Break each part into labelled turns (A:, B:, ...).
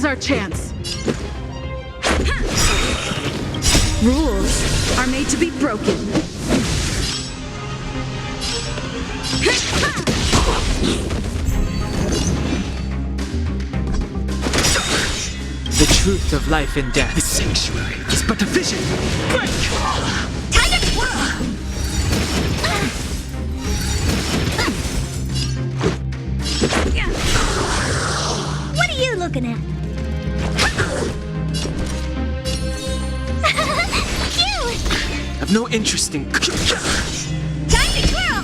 A: is our chance. Rules are made to be broken.
B: The truth of life and death. The sanctuary is but a vision. Break!
C: Time to twirl! What are you looking at? Cute!
B: I've no interest in.
C: Time to twirl!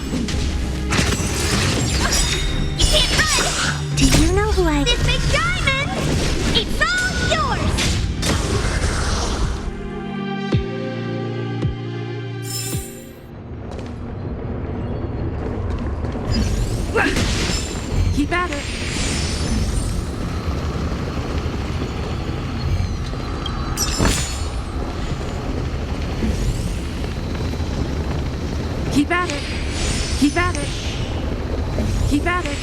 C: You can't run! Do you know who I... This big diamond! It's all yours!
A: Keep at it. Keep at it. Keep at it. Keep at it.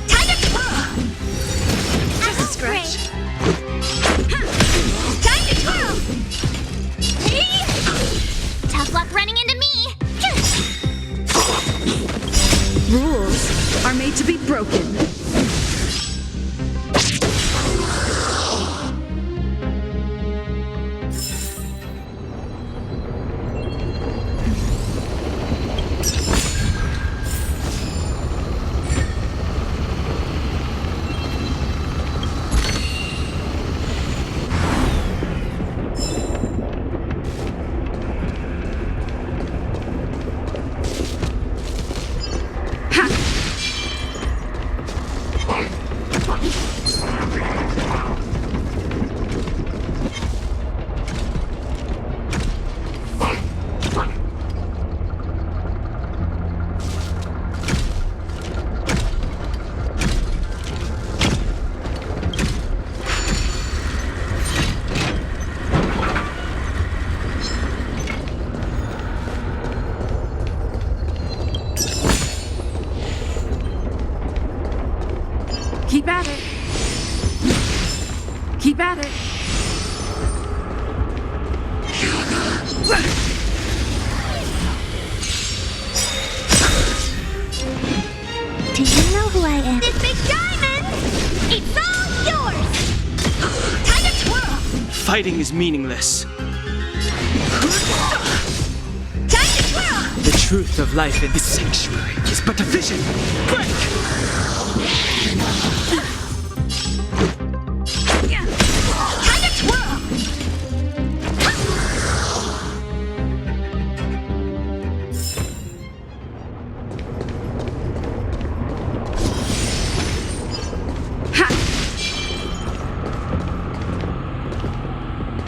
C: Time to twirl! Just a scratch. Time to twirl! Tough luck running into me!
A: Rules are made to be broken. Keep at it. Keep at it.
C: Do you know who I am? This big diamond! It's all yours! Time to twirl!
B: Fighting is meaningless.
C: Time to twirl!
B: The truth of life in the sanctuary is but a vision. Break!
C: Time to twirl!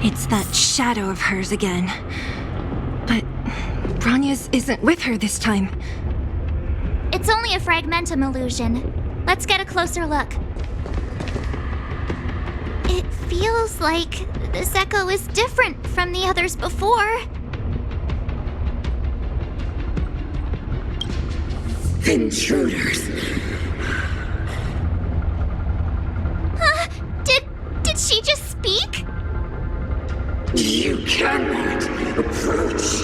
D: It's that shadow of hers again. But Branya's isn't with her this time.
C: It's only a fragmentum illusion. Let's get a closer look. It feels like this echo is different from the others before.
E: Intruders.
C: Huh? Did she just speak?
E: You cannot approach.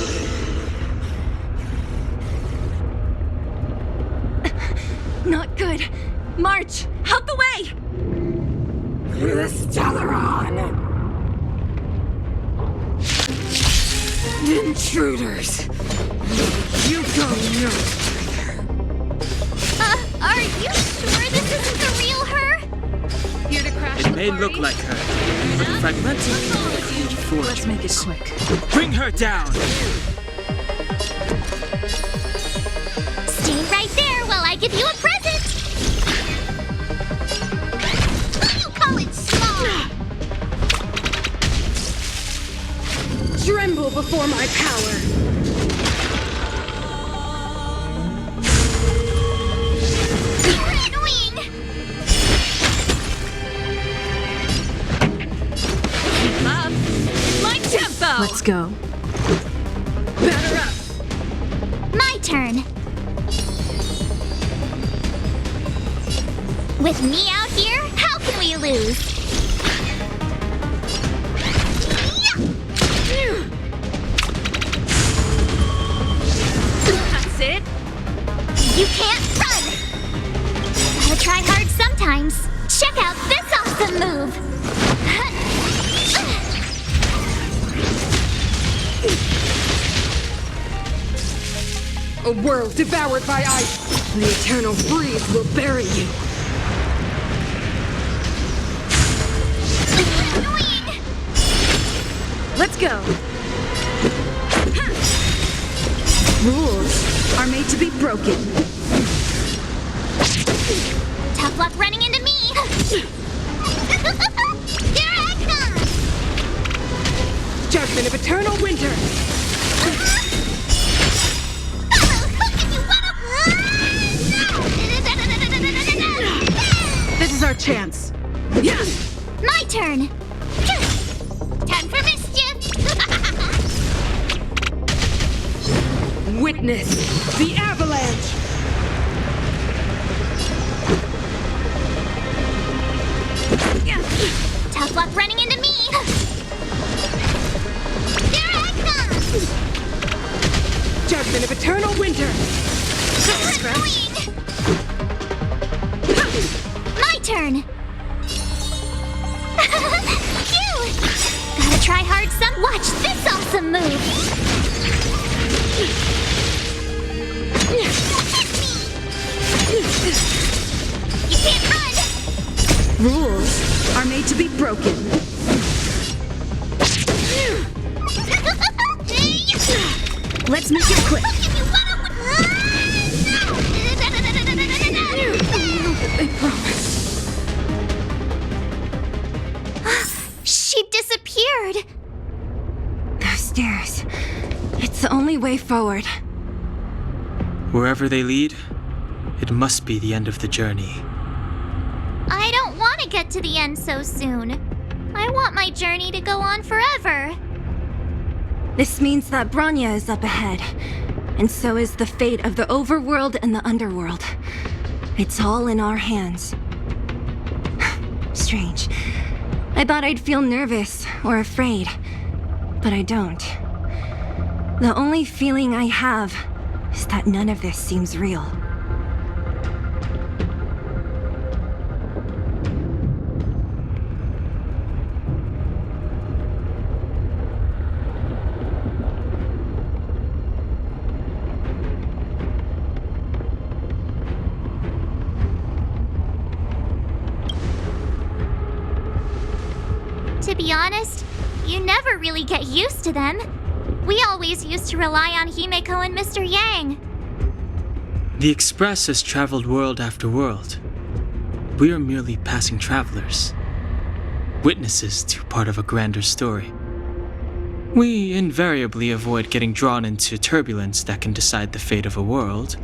D: Not good. March, out the way!
E: The Stellaron. Intruders. You go nowhere.
C: Are you sure this isn't the real her?
A: Here to crash
B: It may look like her, but the fragmentum can create fortunes.
A: Let's make it quick.
B: Bring her down!
C: Stay right there while I give you a present! You call it small!
A: Tremble before my power.
C: You're annoying!
A: Let's go.
E: Batter up!
C: My turn. With me out here, how can we lose?
A: That's it.
C: You can't run! Gotta try hard sometimes. Check out this awesome move!
E: A world devoured by ice! The eternal freeze will bury you!
C: Annoying!
A: Let's go. Rules are made to be broken.
C: Tough luck running into me! Here I come!
E: Judgment of eternal winter!
A: This is our chance.
E: Yeah!
C: My turn! Time for mischief!
E: Witness the avalanche!
C: Tough luck running into me! Here I come!
E: Judgment of eternal winter!
C: Annoying! My turn! Phew! Gotta try hard some. Watch this awesome move! You can't run!
A: Rules are made to be broken. Let's make it quick.
E: I promise.
C: She disappeared!
D: Those stairs. It's the only way forward.
B: Wherever they lead, it must be the end of the journey.
C: I don't want to get to the end so soon. I want my journey to go on forever.
D: This means that Bronya is up ahead, and so is the fate of the overworld and the underworld. It's all in our hands. Strange. I thought I'd feel nervous or afraid, but I don't. The only feeling I have is that none of this seems real.
C: To be honest, you never really get used to them. We always used to rely on Himeko and Mr. Yang.
B: The Express has traveled world after world. We are merely passing travelers, witnesses to part of a grander story. We invariably avoid getting drawn into turbulence that can decide the fate of a world.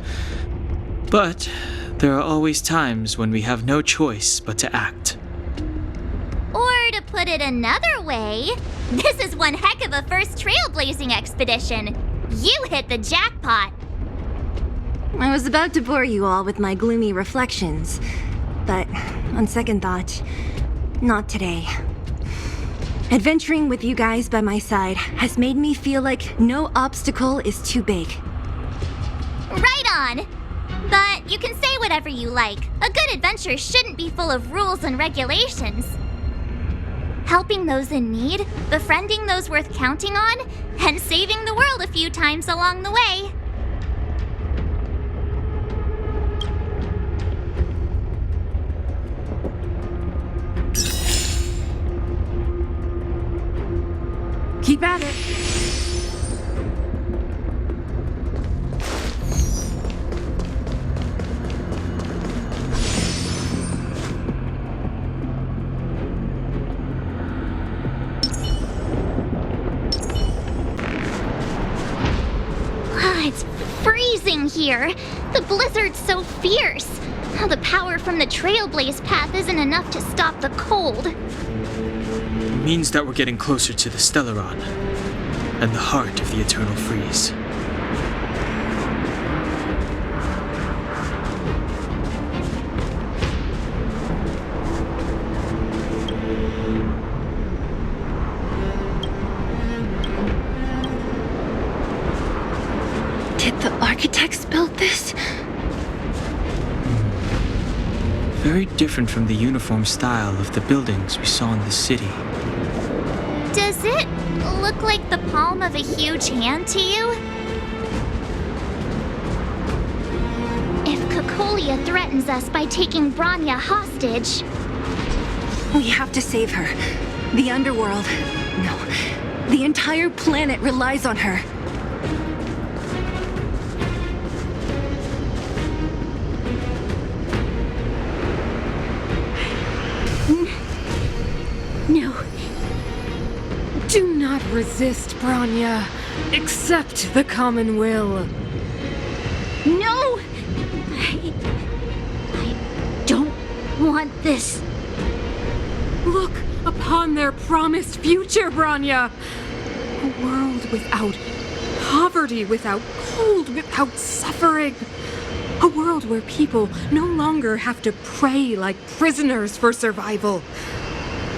B: But there are always times when we have no choice but to act.
C: Or to put it another way, this is one heck of a first trailblazing expedition. You hit the jackpot.
D: I was about to bore you all with my gloomy reflections, but on second thought, not today. Adventuring with you guys by my side has made me feel like no obstacle is too big.
C: Right on. But you can say whatever you like. A good adventure shouldn't be full of rules and regulations. Helping those in need, befriending those worth counting on, and saving the world a few times along the way.
A: Keep at it.
C: It's freezing here. The blizzard's so fierce. The power from the Trailblaze path isn't enough to stop the cold.
B: It means that we're getting closer to the Stellaron. and the heart of the Eternal Freeze.
D: Did the architects build this?
B: Very different from the uniform style of the buildings we saw in the city.
C: Does it look like the palm of a huge hand to you? If Cocolia threatens us by taking Branya hostage...
D: We have to save her. The underworld. No. The entire planet relies on her.
E: No. Do not resist, Branya. Accept the common will.
C: No! I don't want this.
E: Look upon their promised future, Branya. A world without poverty, without cold, without suffering. A world where people no longer have to pray like prisoners for survival.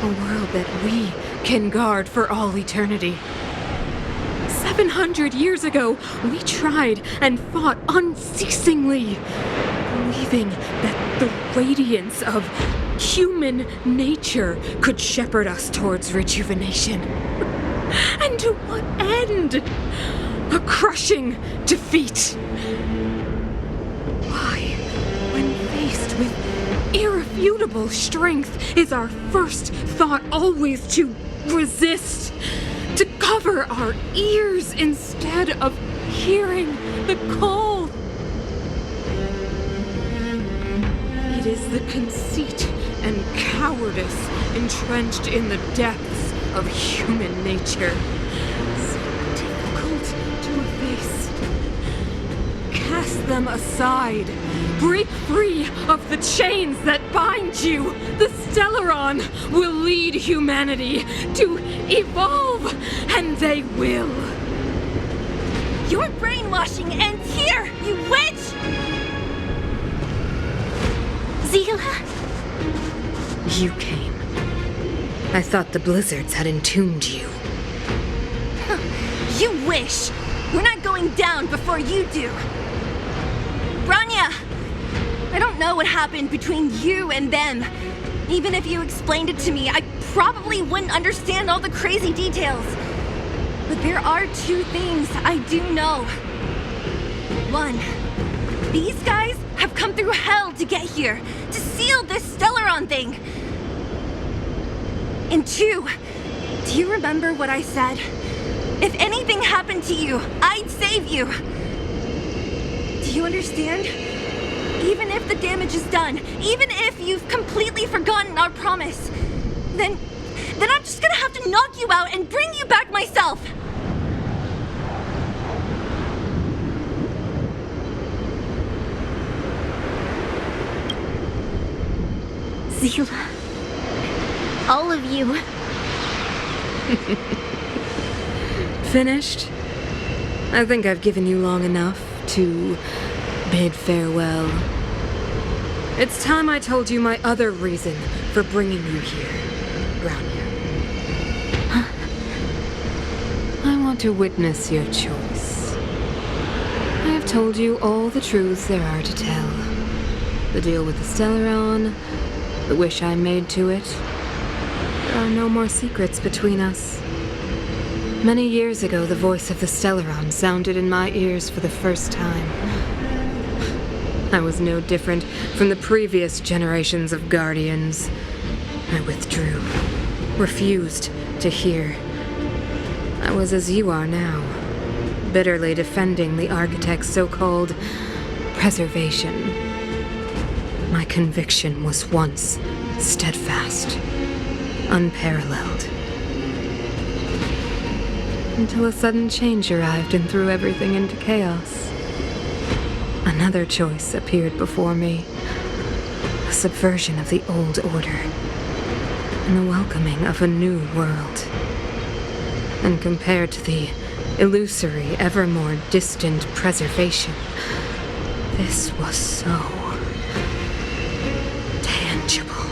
E: A world that we can guard for all eternity. 700 years ago, we tried and fought unceasingly, believing that the radiance of human nature could shepherd us towards rejuvenation. And to what end? A crushing defeat. Why, when faced with irrefutable strength, is our first thought always to resist, to cover our ears instead of hearing the call? It is the conceit and cowardice entrenched in the depths of human nature, so difficult to efface. Cast them aside. Break free of the chains that bind you. The Stellaron will lead humanity to evolve, and they will.
D: Your brainwashing ends here, you witch!
C: Zila?
E: You came. I thought the blizzards had entombed you.
D: You wish! We're not going down before you do! Branya! I don't know what happened between you and them. Even if you explained it to me, I probably wouldn't understand all the crazy details. But there are two things I do know. One, these guys have come through hell to get here, to seal this Stellaron thing. And two, do you remember what I said? If anything happened to you, I'd save you. Do you understand? Even if the damage is done, even if you've completely forgotten our promise, then I'm just gonna have to knock you out and bring you back myself.
C: Zila. All of you.
E: Finished? I think I've given you long enough to bid farewell. It's time I told you my other reason for bringing you here, Branya. I want to witness your choice. I have told you all the truths there are to tell. The deal with the Stellaron, the wish I made to it. There are no more secrets between us. Many years ago, the voice of the Stellaron sounded in my ears for the first time. I was no different from the previous generations of Guardians. I withdrew, refused to hear. I was as you are now, bitterly defending the Architect's so-called preservation. My conviction was once steadfast, unparalleled. Until a sudden change arrived and threw everything into chaos. Another choice appeared before me. A subversion of the old order. And the welcoming of a new world. And compared to the illusory, ever more distant preservation. This was so tangible.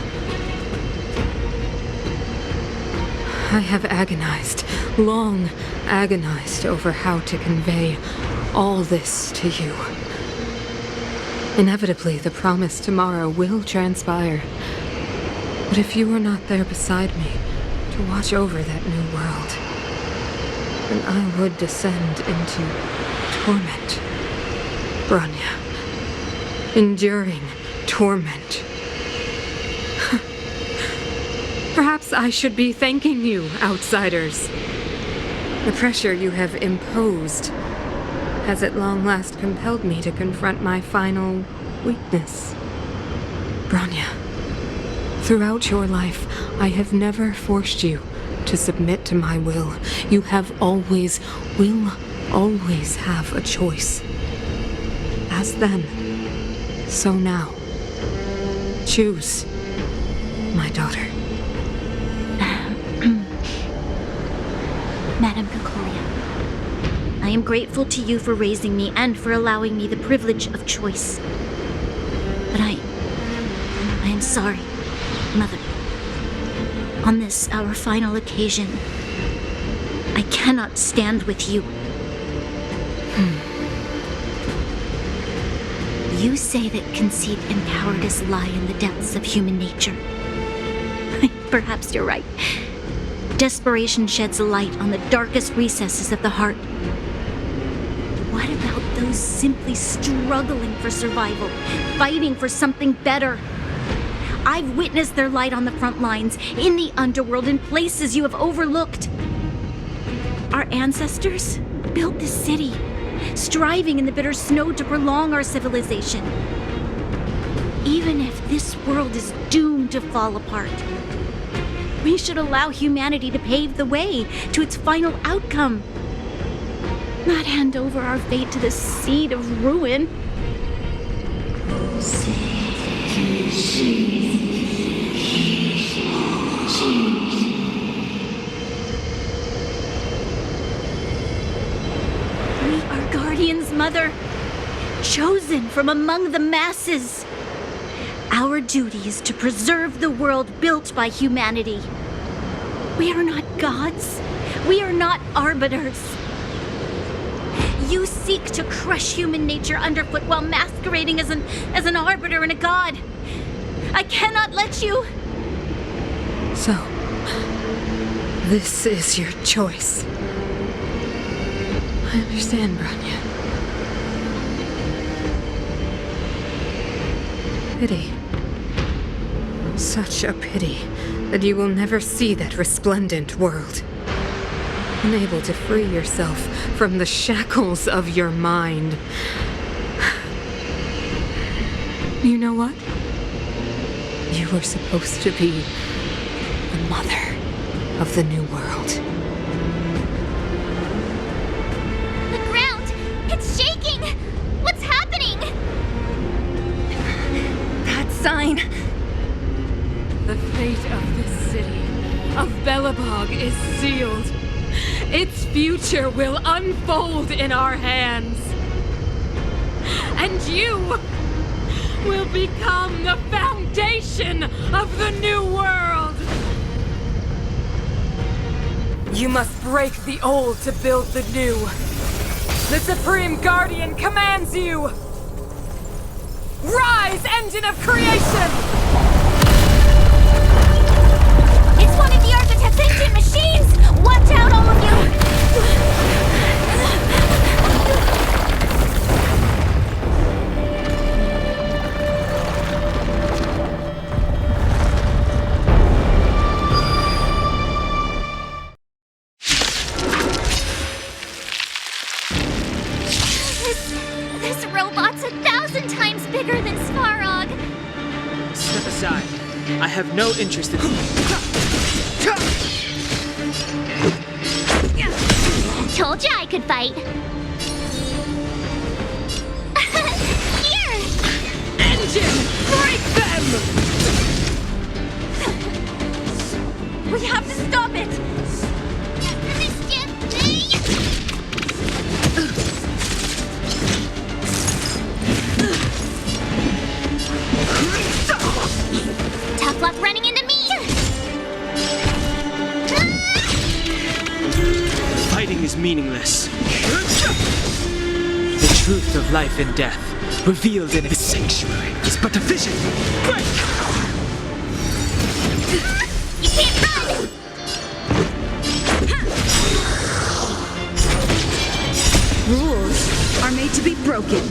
E: I have agonized, long agonized over how to convey all this to you. Inevitably, the promised tomorrow will transpire. But if you were not there beside me to watch over that new world, then I would descend into torment. Bronya. Enduring torment. Perhaps I should be thanking you, outsiders. The pressure you have imposed has at long last compelled me to confront my final weakness. Bronya, throughout your life, I have never forced you to submit to my will. You have always, will always have a choice. As then, so now. Choose, my daughter.
C: Madame Cocolia, I am grateful to you for raising me and for allowing me the privilege of choice. But I am sorry, Mother. On this, our final occasion, I cannot stand with you. You say that conceit and cowardice lie in the depths of human nature. Perhaps you're right. Desperation sheds a light on the darkest recesses of the heart. What about those simply struggling for survival, fighting for something better? I've witnessed their light on the front lines, in the underworld, in places you have overlooked. Our ancestors built this city, striving in the bitter snow to prolong our civilization. Even if this world is doomed to fall apart, we should allow humanity to pave the way to its final outcome. Not hand over our fate to the seed of ruin. We are guardians, Mother, chosen from among the masses. Our duty is to preserve the world built by humanity. We are not gods. We are not arbiters. You seek to crush human nature underfoot while masquerading as an arbiter and a god. I cannot let you.
E: So, this is your choice. I understand, Bronya. Pity. Such a pity that you will never see that resplendent world. Unable to free yourself from the shackles of your mind. You know what? You were supposed to be the mother of the new world.
C: The ground! It's shaking! What's happening?
D: That sign.
E: The fate of this city, of Belobog, is sealed. Its future will unfold in our hands. And you will become the foundation of the new world. You must break the old to build the new. The Supreme Guardian commands you! Rise, engine of creation!
C: It's one of the Architect's ancient machines! Watch out, all of you! This robot's 1,000 times bigger than Svarog.
B: Step aside. I have no interest in...
C: Told you I could fight. Here!
E: Engine, break them!
D: We have to stop it!
B: meaningless. The truth of life and death, revealed in this sanctuary, is but a vision. Break!
C: You can't run!
A: Rules are made to be broken.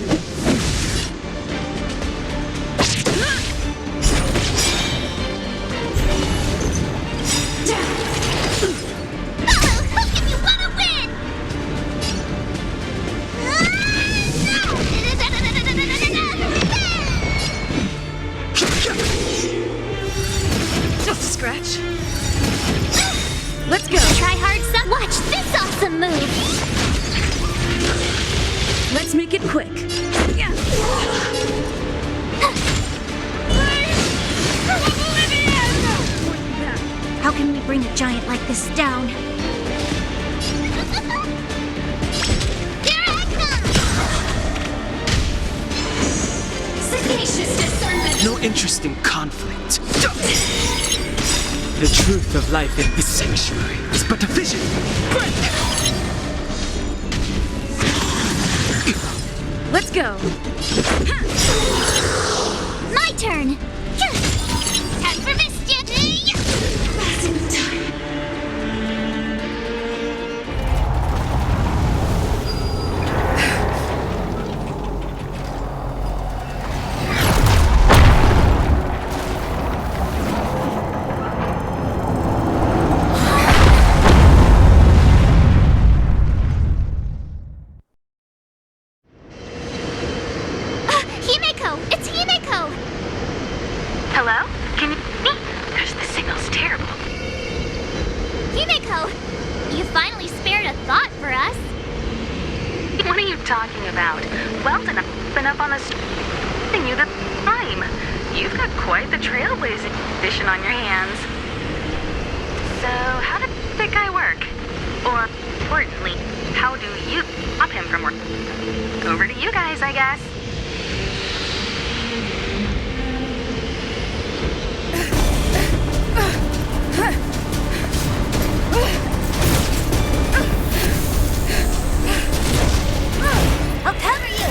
C: How can you want to win?
A: Just a scratch. Let's go.
C: Try hard, son. Watch this awesome move.
A: Let's make it quick.
C: How can we bring a giant like this down? Here I come! Sagacious discernment!
B: No interest in conflict. The truth of life in this sanctuary is but a vision. Break!
A: Let's go.
C: My turn! Time for mischief! Massive time. Himeko! It's Himeko!
F: Hello? Can you me? Because the signal's terrible.
C: Himeko! You finally spared a thought for us.
F: What are you talking about? Weldon, I've been up on the thing you the time. You've got quite the trailblazing mission on your hands. So, how did that guy work? Or, importantly, how do you stop him from working? Over to you guys, I guess.
C: I'll cover you!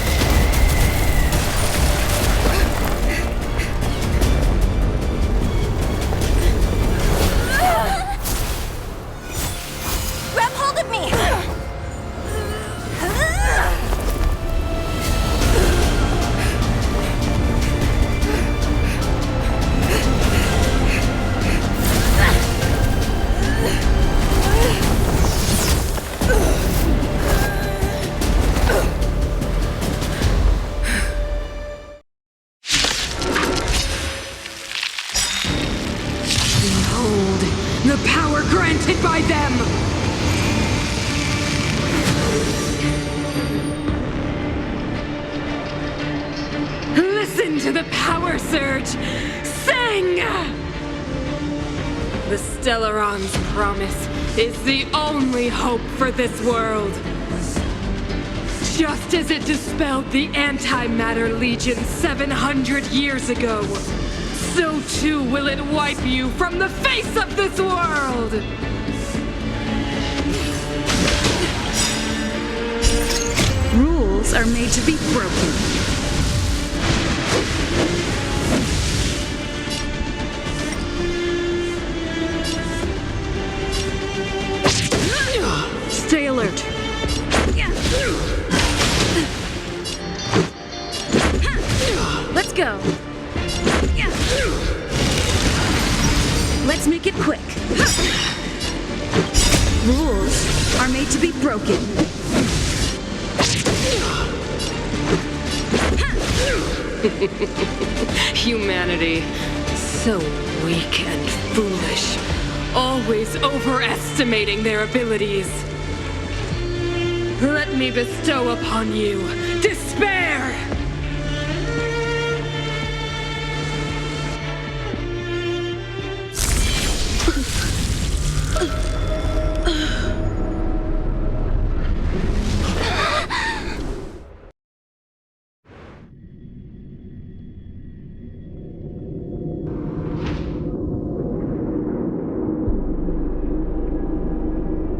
C: Grab hold of me!
E: Behold, the power granted by them! Listen to the power surge! Sing! The Stellaron's promise is the only hope for this world. Just as it dispelled the Antimatter Legion 700 years ago, so too will it wipe you from the face of this world!
A: Rules are made to be broken. Stay alert. Let's go. Let's make it quick. Rules are made to be broken.
E: Humanity, so weak and foolish, always overestimating their abilities. Let me bestow upon you despair!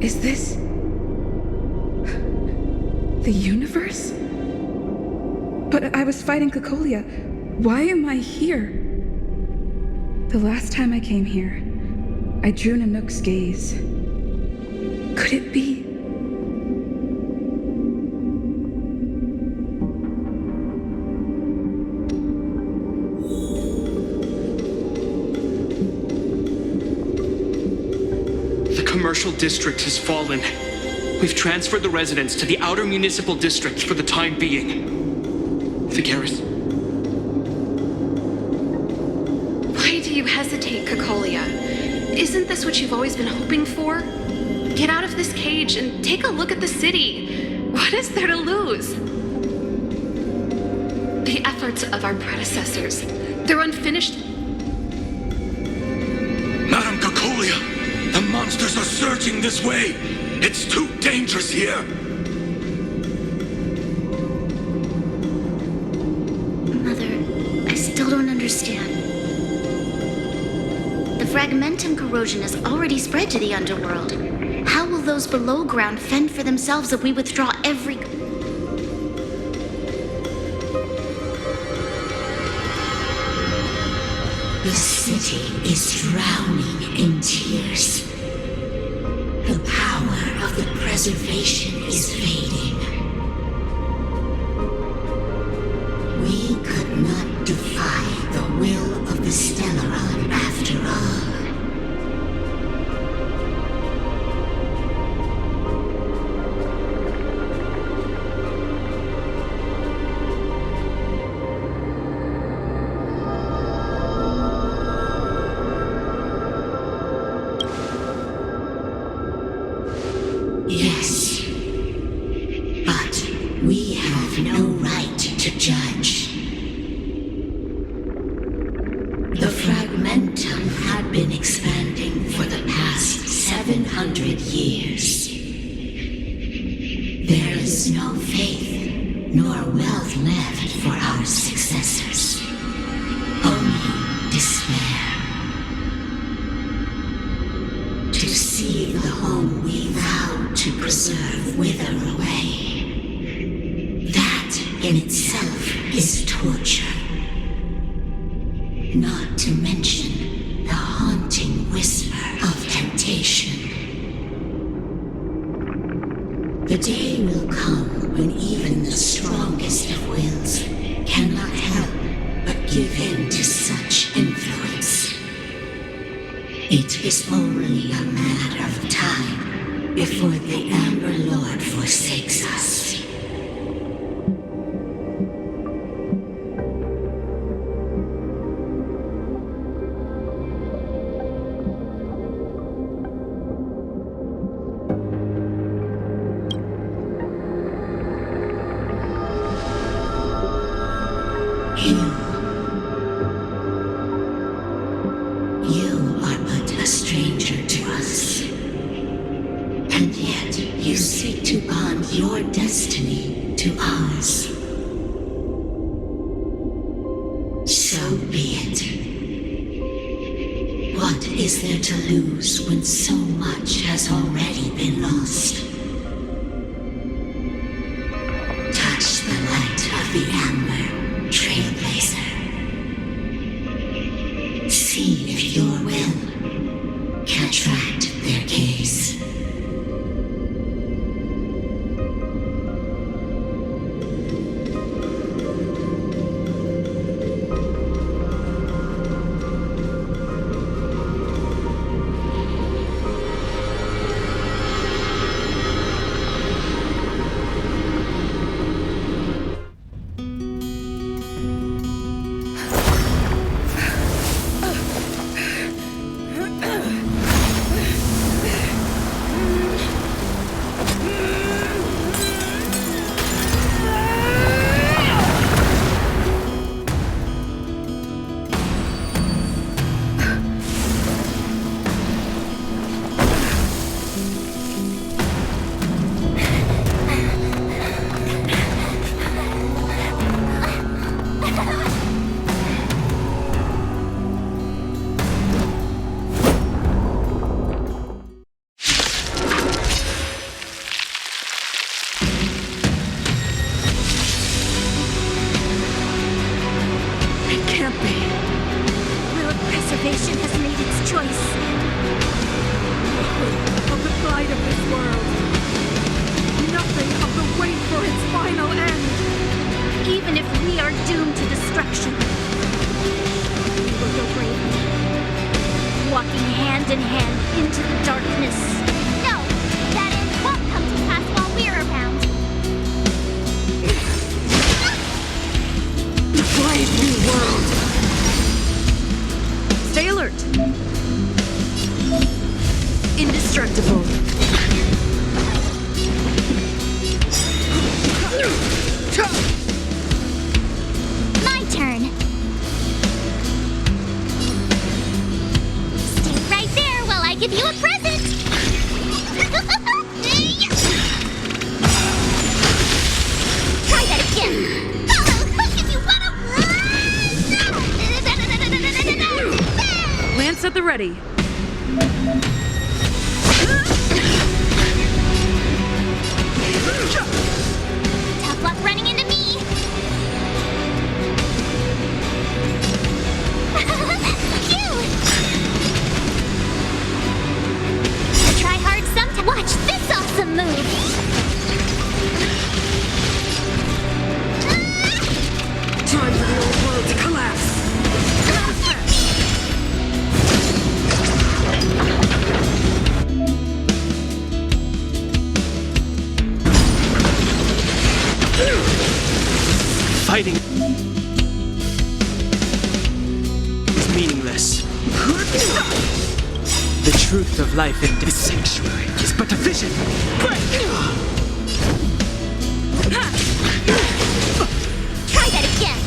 A: Is this The universe? But I was fighting cocolia. Why am I here? The last time I came here, I drew Nanook's gaze. Could it be?
G: The commercial district has fallen. We've transferred the residents to the outer municipal districts for the time being. Vigaris.
H: Why do you hesitate, Cocolia? Isn't this what you've always been hoping for? Get out of this cage and take a look at the city. What is there to lose? The efforts of our predecessors, they're unfinished.
I: Madam Cocolia, the monsters are surging this way. It's too dangerous here.
J: Mother, I still don't understand. The fragmentum corrosion has already spread to the underworld. How will those below ground fend for themselves if we withdraw every...
K: The city is drowning in tears. The power of the preservation is fading. We could not defy the will of the Stellaron after all. Yes, but we have no right to judge. The fragmentum had been expanding for the past 700 years. There is no faith nor wealth left for our successors. Only despair. To see the home we vowed to preserve wither away. That in itself is torture. Not to mention the haunting whisper of temptation. The day will come when even the strongest of wills cannot help but give in to such influence. It is only a matter of time before the Amber Lord forsakes us. You are but a stranger to us. And yet you seek to bond your destiny to ours. So be it. What is there to lose when so much has already been lost? Touch the light of the Amber, Trailblazer. See if your will can attract their gaze.
D: can't be.
J: Will of Preservation has made its choice.
L: Of the plight of this world. Nothing of the wait for its final end.
J: Even if we are doomed to destruction, we will go bravely, walking hand in hand into the darkness.
C: No, that end won't come to pass while we're around.
L: Brave new world. Stay alert. Indestructible.
C: My turn. Stay right there while I give you a present. Try that again. You wanna...
L: Lance at the ready.
C: Tough luck running into me. Cute. Try hard sometime. Watch this awesome move.
L: Time for the old world to collapse.
B: Fighting is meaningless. The truth of life in this sanctuary is but a vision.
C: Try that again.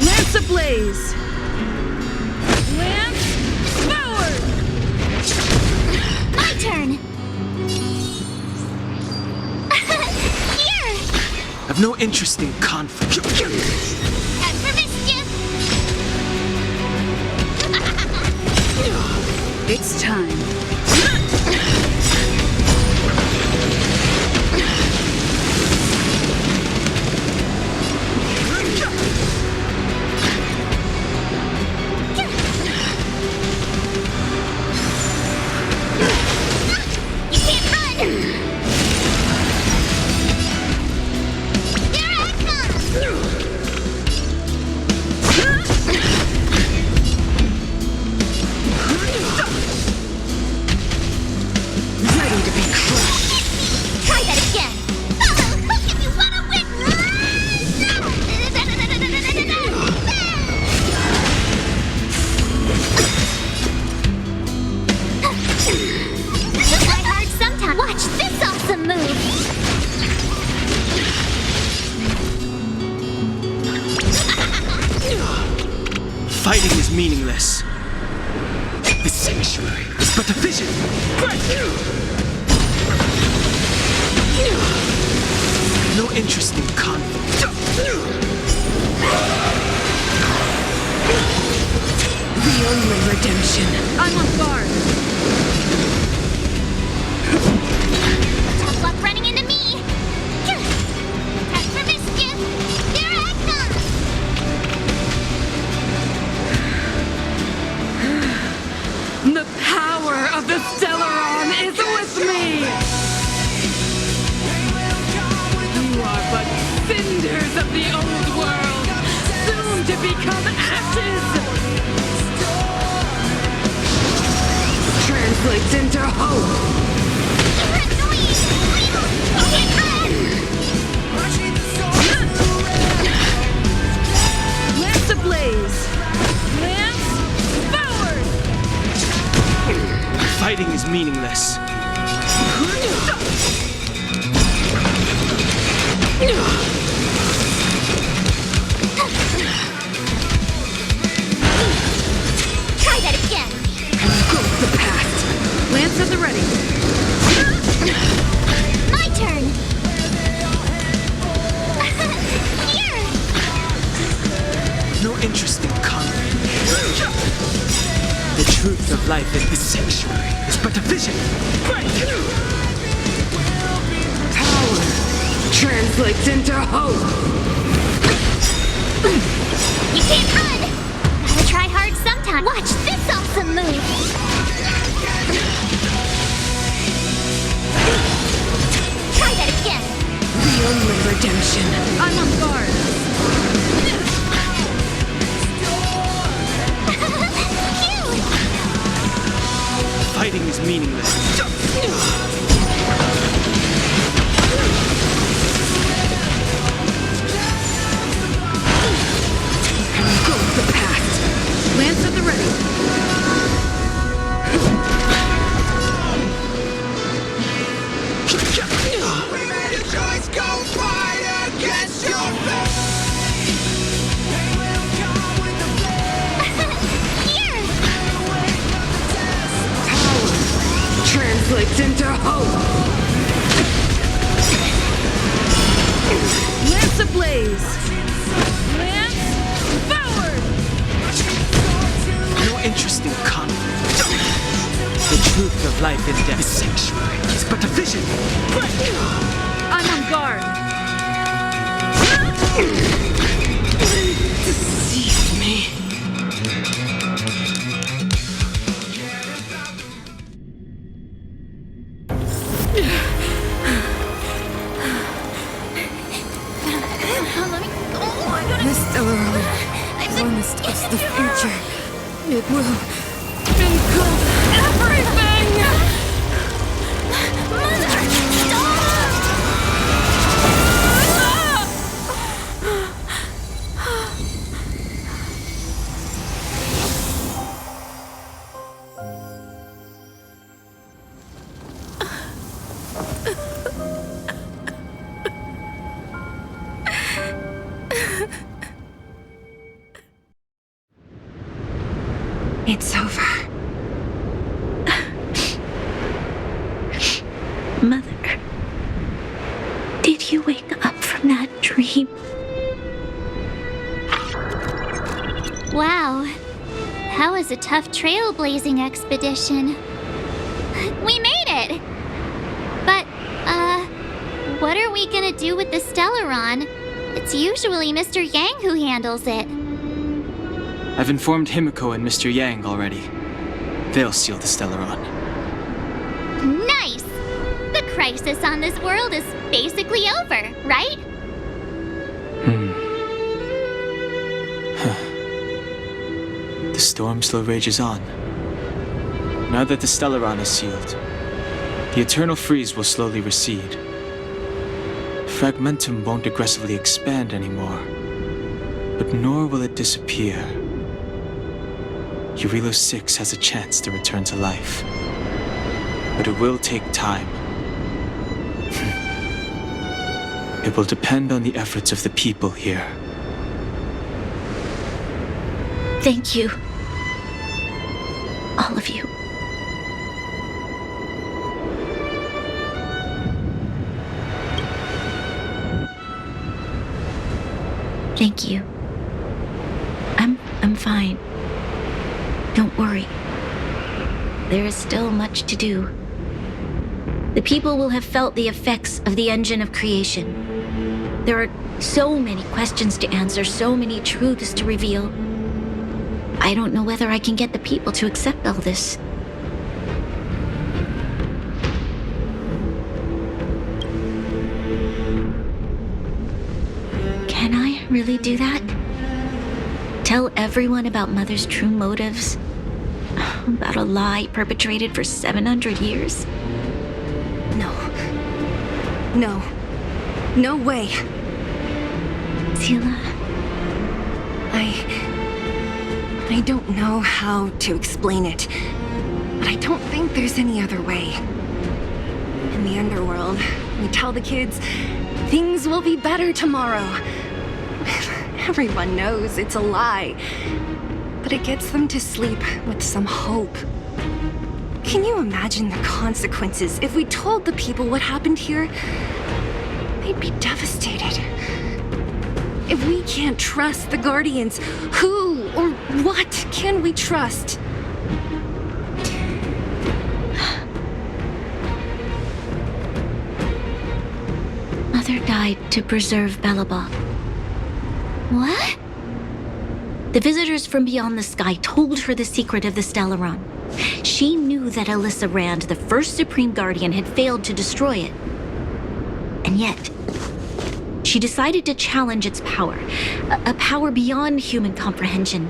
L: Lance ablaze. Lance forward.
C: My turn. Here.
B: I've no interest in conflict.
C: Time for mischief.
L: It's time.
C: You can't run. Here I come.
L: Ready to be crushed.
C: Try that again. If you wanna win. Try hard sometime. Watch this awesome move.
B: Fighting is meaningless. This sanctuary is but a vision. No interest in conflict.
L: The only redemption. I'm on guard.
C: Tough luck running into me. Time for mischief. Here I come.
L: The power of the Stellaron is with me! You are but cinders of the old world, soon to become ashes! Translates into hope!
C: You're annoying. You can't run.
L: Lance ablaze! Lance forward!
B: Fighting is meaningless.
C: Try that again.
L: Engulf the past! Lance at the ready!
C: My turn. Here.
B: No interest in conflict. The truth of life in this sanctuary is but a vision.
L: Power translates into hope!
C: that! Watch this awesome move! Try that again!
E: The only redemption.
L: I'm on guard.
B: Fighting is meaningless.
L: Go with the past. Lance at the ready.
C: Here!
E: Translates into hope.
L: Lance ablaze. Lance forward.
B: No interest in conflict. The truth of life and death. The sanctuary is but a vision.
L: I'm on guard.
E: Deceived me. The Stellaron promised us the future. It will engulf everything!
C: Mother! Stop!
D: It's over.
J: Mother, did you wake up from that dream?
C: Wow. That was a tough trailblazing expedition. We made it! But, what are we gonna do with the Stellaron? It's usually Mr. Yang who handles it.
B: I've informed Himiko and Mr. Yang already. They'll seal the Stellaron.
C: Nice! The crisis on this world is basically over, right?
B: The storm still rages on. Now that the Stellaron is sealed, the eternal freeze will slowly recede. Fragmentum won't aggressively expand anymore, but nor will it disappear. Urilo 6 has a chance to return to life, but it will take time. It will depend on the efforts of the people here.
J: Thank you. All of you. Thank you. I'm fine. Don't worry. There is still much to do. The people will have felt the effects of the engine of creation. There are so many questions to answer, so many truths to reveal. I don't know whether I can get the people to accept all this. Can I really do that? Tell everyone about Mother's true motives? About a lie perpetrated for 700 years?
D: No way.
J: Sila,
D: I don't know how to explain it, but I don't think there's any other way. In the underworld, we tell the kids, things will be better tomorrow. Everyone knows it's a lie, but it gets them to sleep with some hope. Can you imagine the consequences if we told the people what happened here? They'd be devastated. If we can't trust the Guardians, who or what can we trust?
J: Mother died to preserve Belobog.
C: What?
J: The visitors from beyond the sky told her the secret of the Stellaron. She knew that Alyssa Rand, the first Supreme Guardian, had failed to destroy it. And yet, she decided to challenge its power, a power beyond human comprehension.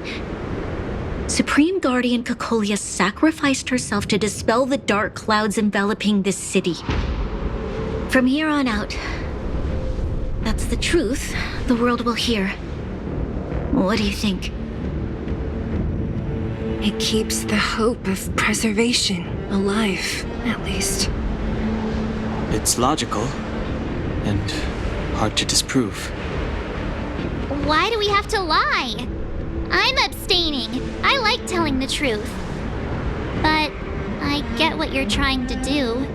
J: Supreme Guardian Cocolia sacrificed herself to dispel the dark clouds enveloping this city. From here on out, that's the truth the world will hear. What do you think?
D: It keeps the hope of preservation alive, at least.
B: It's logical and hard to disprove.
C: Why do we have to lie? I'm abstaining. I like telling the truth. But I get what you're trying to do.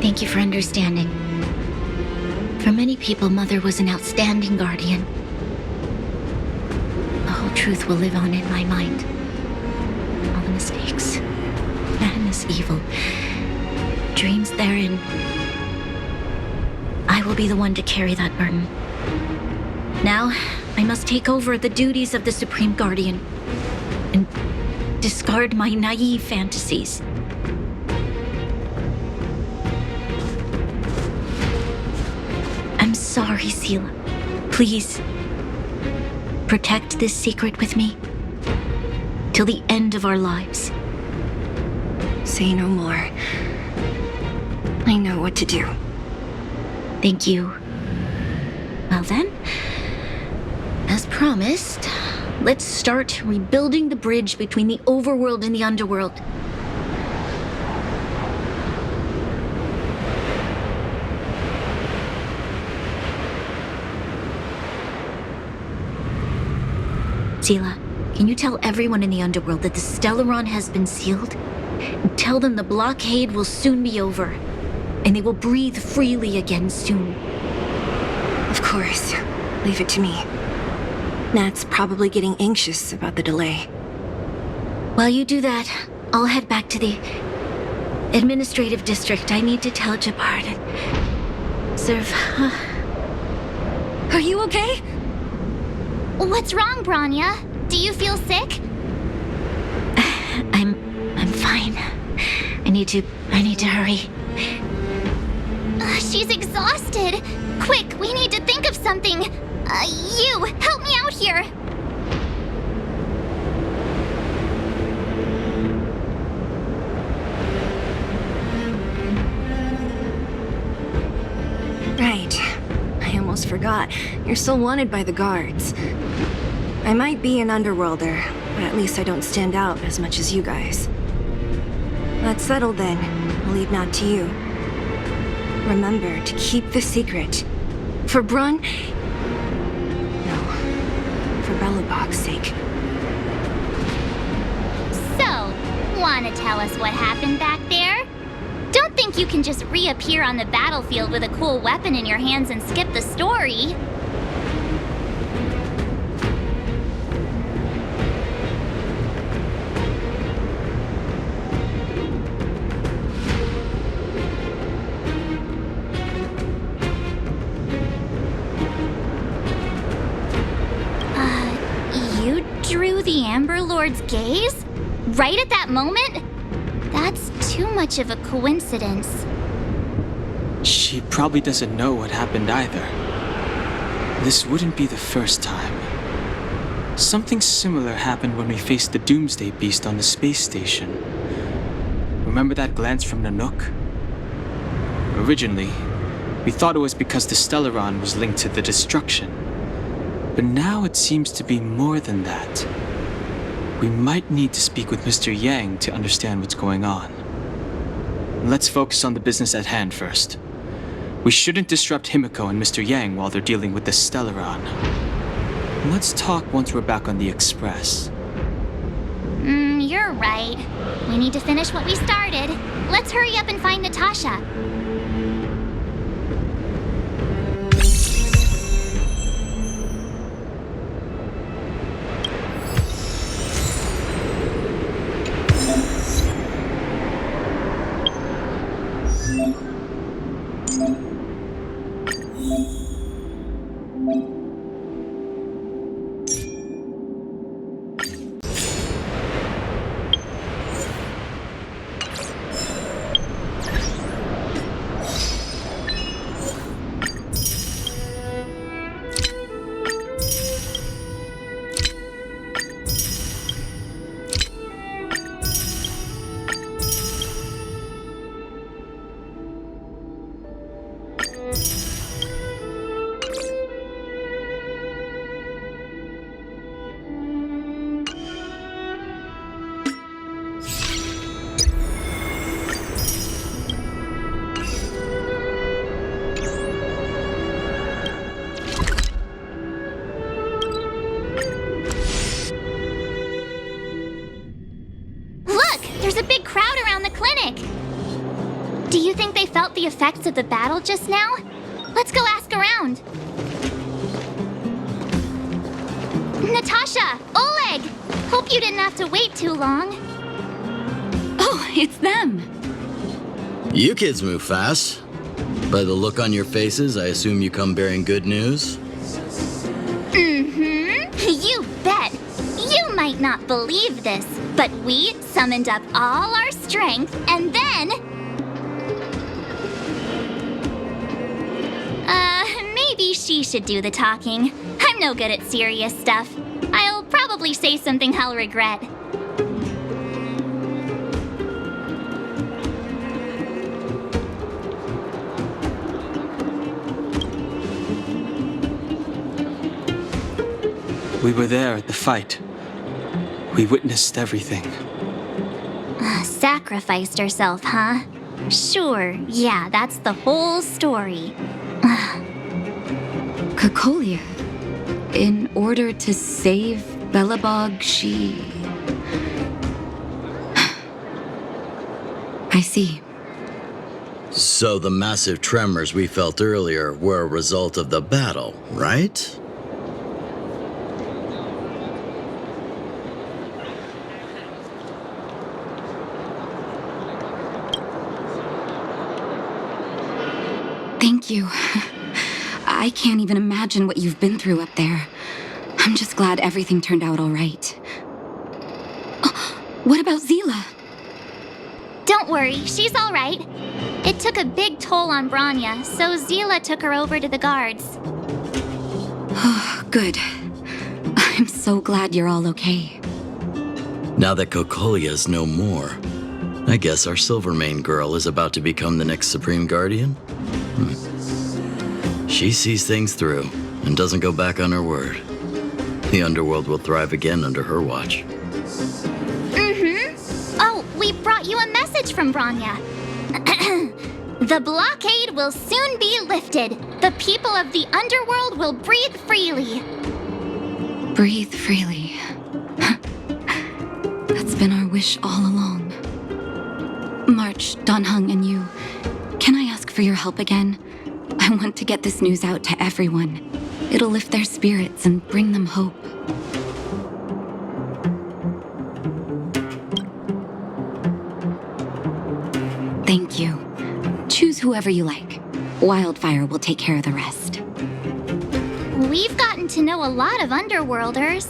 J: Thank you for understanding. For many people, Mother was an outstanding guardian. The whole truth will live on in my mind. All the mistakes, madness, evil, dreams therein. I will be the one to carry that burden. Now, I must take over the duties of the Supreme Guardian and discard my naive fantasies. I'm sorry, Seela. Please, protect this secret with me till the end of our lives.
D: Say no more. I know what to do.
J: Thank you. Well then, as promised, let's start rebuilding the bridge between the overworld and the underworld. Seela, can you tell everyone in the underworld that the Stellaron has been sealed? And tell them the blockade will soon be over, and they will breathe freely again soon.
D: Of course. Leave it to me. Nat's probably getting anxious about the delay.
J: While you do that, I'll head back to the administrative district. I need to tell Jabard and serve.
D: Are you okay?
C: What's wrong, Branya? Do you feel sick?
J: I'm fine. I need to hurry.
C: She's exhausted. Quick, we need to think of something. You, help me out here.
D: Right. I almost forgot. You're still wanted by the guards. I might be an underworlder, but at least I don't stand out as much as you guys. That's settled then. I'll leave Nat to you. Remember to keep the secret. For Brun... No. For Belobog's sake.
C: So, wanna tell us what happened back there? Don't think you can just reappear on the battlefield with a cool weapon in your hands and skip the story. You drew the Amber Lord's gaze? Right at that moment? That's too much of a coincidence.
B: She probably doesn't know what happened either. This wouldn't be the first time. Something similar happened when we faced the Doomsday Beast on the space station. Remember that glance from Nanook? Originally, we thought it was because the Stellaron was linked to the destruction. But now it seems to be more than that. We might need to speak with Mr. Yang to understand what's going on. Let's focus on the business at hand first. We shouldn't disrupt Himiko and Mr. Yang while they're dealing with the Stellaron. Let's talk once we're back on the Express.
C: You're right. We need to finish what we started. Let's hurry up and find Natasha. Do you think they felt the effects of the battle just now? Let's go ask around. Natasha! Oleg! Hope you didn't have to wait too long.
D: Oh, it's them.
M: You kids move fast. By the look on your faces, I assume you come bearing good news?
C: You bet. You might not believe this, but we summoned up all our strength and then... maybe she should do the talking. I'm no good at serious stuff. I'll probably say something I'll regret.
B: We were there at the fight. We witnessed everything.
C: Sacrificed herself, huh? Sure, yeah, that's the whole story.
E: Cocolia. In order to save Belobog, she... I see.
M: So the massive tremors we felt earlier were a result of the battle, right?
E: Thank you. I can't even imagine what you've been through up there. I'm just glad everything turned out all right. What about Zila?
C: Don't worry, she's all right. It took a big toll on Branya, so Zila took her over to the guards.
E: Oh, good. I'm so glad you're all okay.
M: Now that Cocolia's no more, I guess our Silvermane girl is about to become the next Supreme Guardian? She sees things through and doesn't go back on her word. The underworld will thrive again under her watch.
C: Oh, we brought you a message from Branya. The blockade will soon be lifted. The people of the underworld will breathe freely.
E: Breathe freely. That's been our wish all along. March, Donhung, and you, can I ask for your help again? I want to get this news out to everyone. It'll lift their spirits and bring them hope. Thank you. Choose whoever you like. Wildfire will take care of the rest.
C: We've gotten to know a lot of underworlders.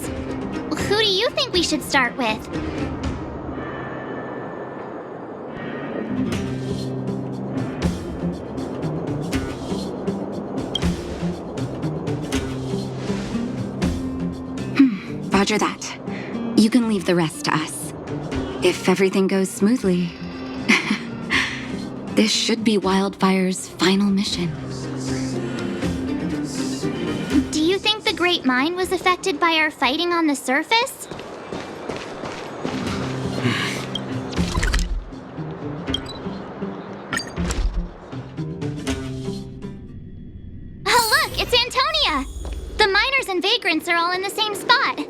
C: Who do you think we should start with?
E: Roger that. You can leave the rest to us. If everything goes smoothly, this should be Wildfire's final mission.
C: Do you think the Great Mine was affected by our fighting on the surface? Oh, look, it's Antonia! The miners and vagrants are all in the same spot.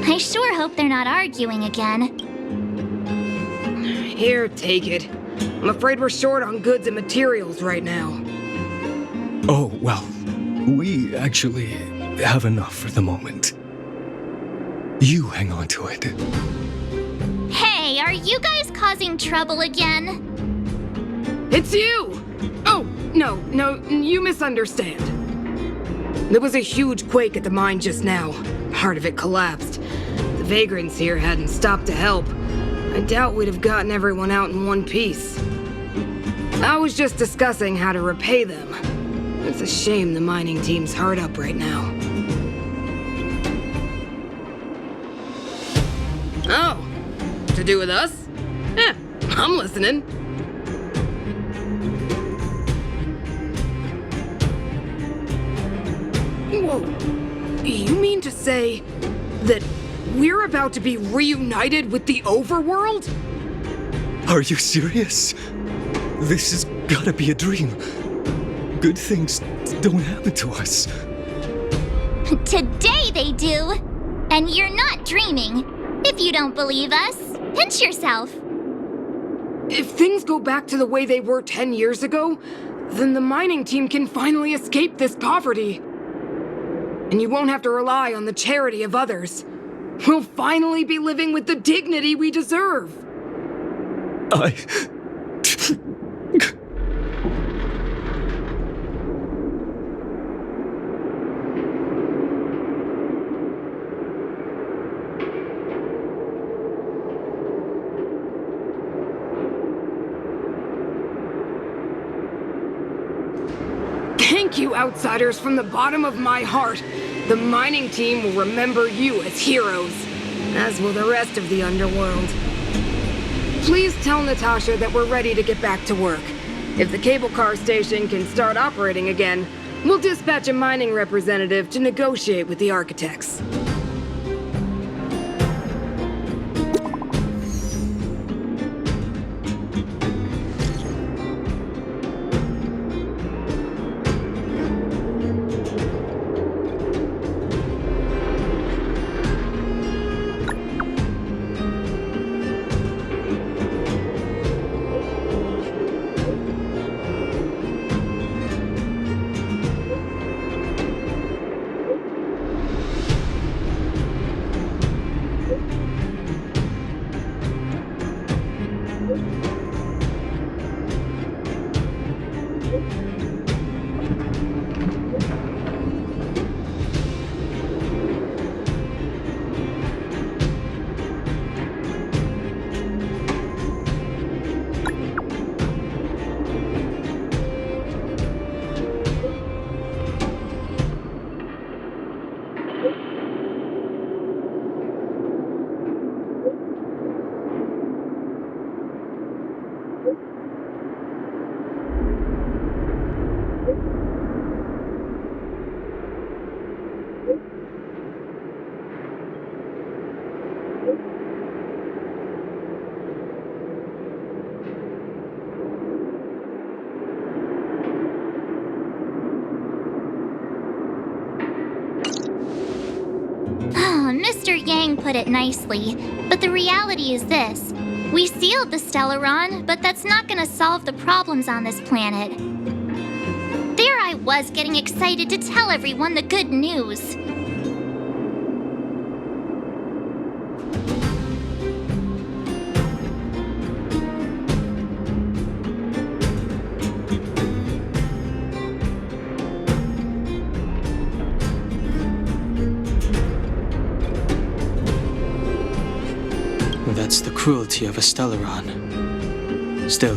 C: I sure hope they're not arguing again.
N: Here, take it. I'm afraid we're short on goods and materials right now.
O: Oh, well, we actually have enough for the moment. You hang on to it.
C: Hey, are you guys causing trouble again?
N: It's you! Oh, no, you misunderstand. There was a huge quake at the mine just now. Part of it collapsed. The vagrants here hadn't stopped to help. I doubt we'd have gotten everyone out in one piece. I was just discussing how to repay them. It's a shame the mining team's hard up right now. Oh, to do with us? I'm listening. Whoa, you mean to say that we're about to be reunited with the overworld?
O: Are you serious? This has gotta be a dream. Good things don't happen to us.
C: Today they do! And you're not dreaming. If you don't believe us, pinch yourself.
N: if things go back to the way they were 10 years ago, then the mining team can finally escape this poverty. And you won't have to rely on the charity of others. We'll finally be living with the dignity we deserve. Thank you, outsiders, from the bottom of my heart. The mining team will remember you as heroes, as will the rest of the underworld. Please tell Natasha that we're ready to get back to work. If the cable car station can start operating again, we'll dispatch a mining representative to negotiate with the architects.
C: Mr. Yang put it nicely, but the reality is this. We sealed the Stellaron, but that's not gonna solve the problems on this planet. There I was getting excited to tell everyone the good news.
B: That's the cruelty of a Stellaron. Still,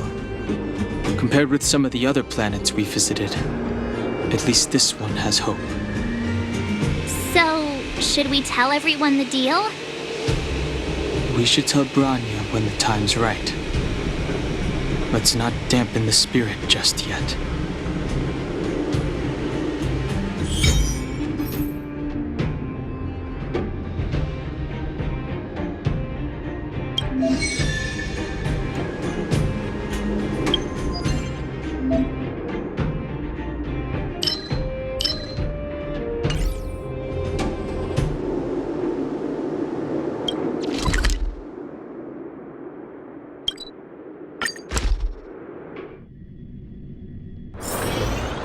B: compared with some of the other planets we visited, at least this one has hope.
C: So, should we tell everyone the deal?
B: We should tell Branya when the time's right. Let's not dampen the spirit just yet.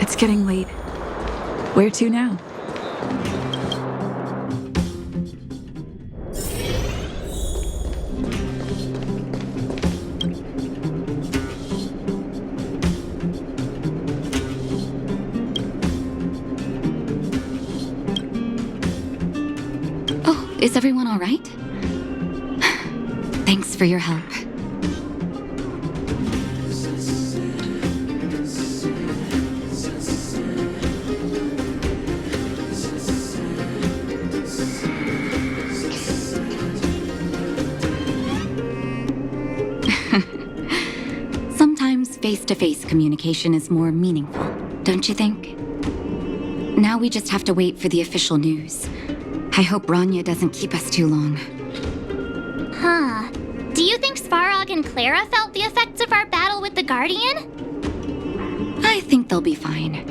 A: It's getting late. Where to now?
P: Oh, is everyone all right? Thanks for your help. Face-to-face communication is more meaningful, don't you think? Now we just have to wait for the official news. I hope Branya doesn't keep us too long.
C: Huh. Do you think Svarog and Clara felt the effects of our battle with the Guardian?
P: I think they'll be fine.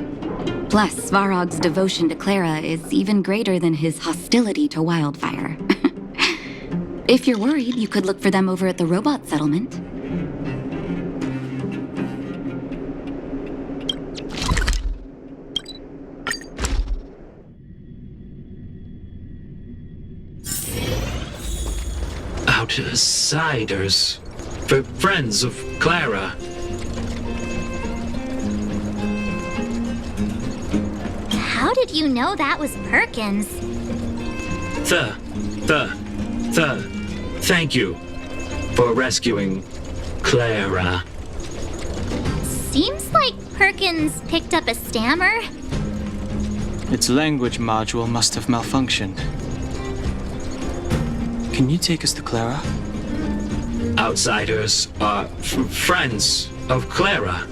P: Plus, Svarog's devotion to Clara is even greater than his hostility to Wildfire. If you're worried, you could look for them over at the robot settlement.
Q: Outsiders. Friends of Clara.
C: How did you know that was Perkins?
Q: Thank you for rescuing Clara.
C: Seems like Perkins picked up a stammer.
B: Its language module must have malfunctioned. Can you take us to Clara?
Q: Outsiders are friends of Clara.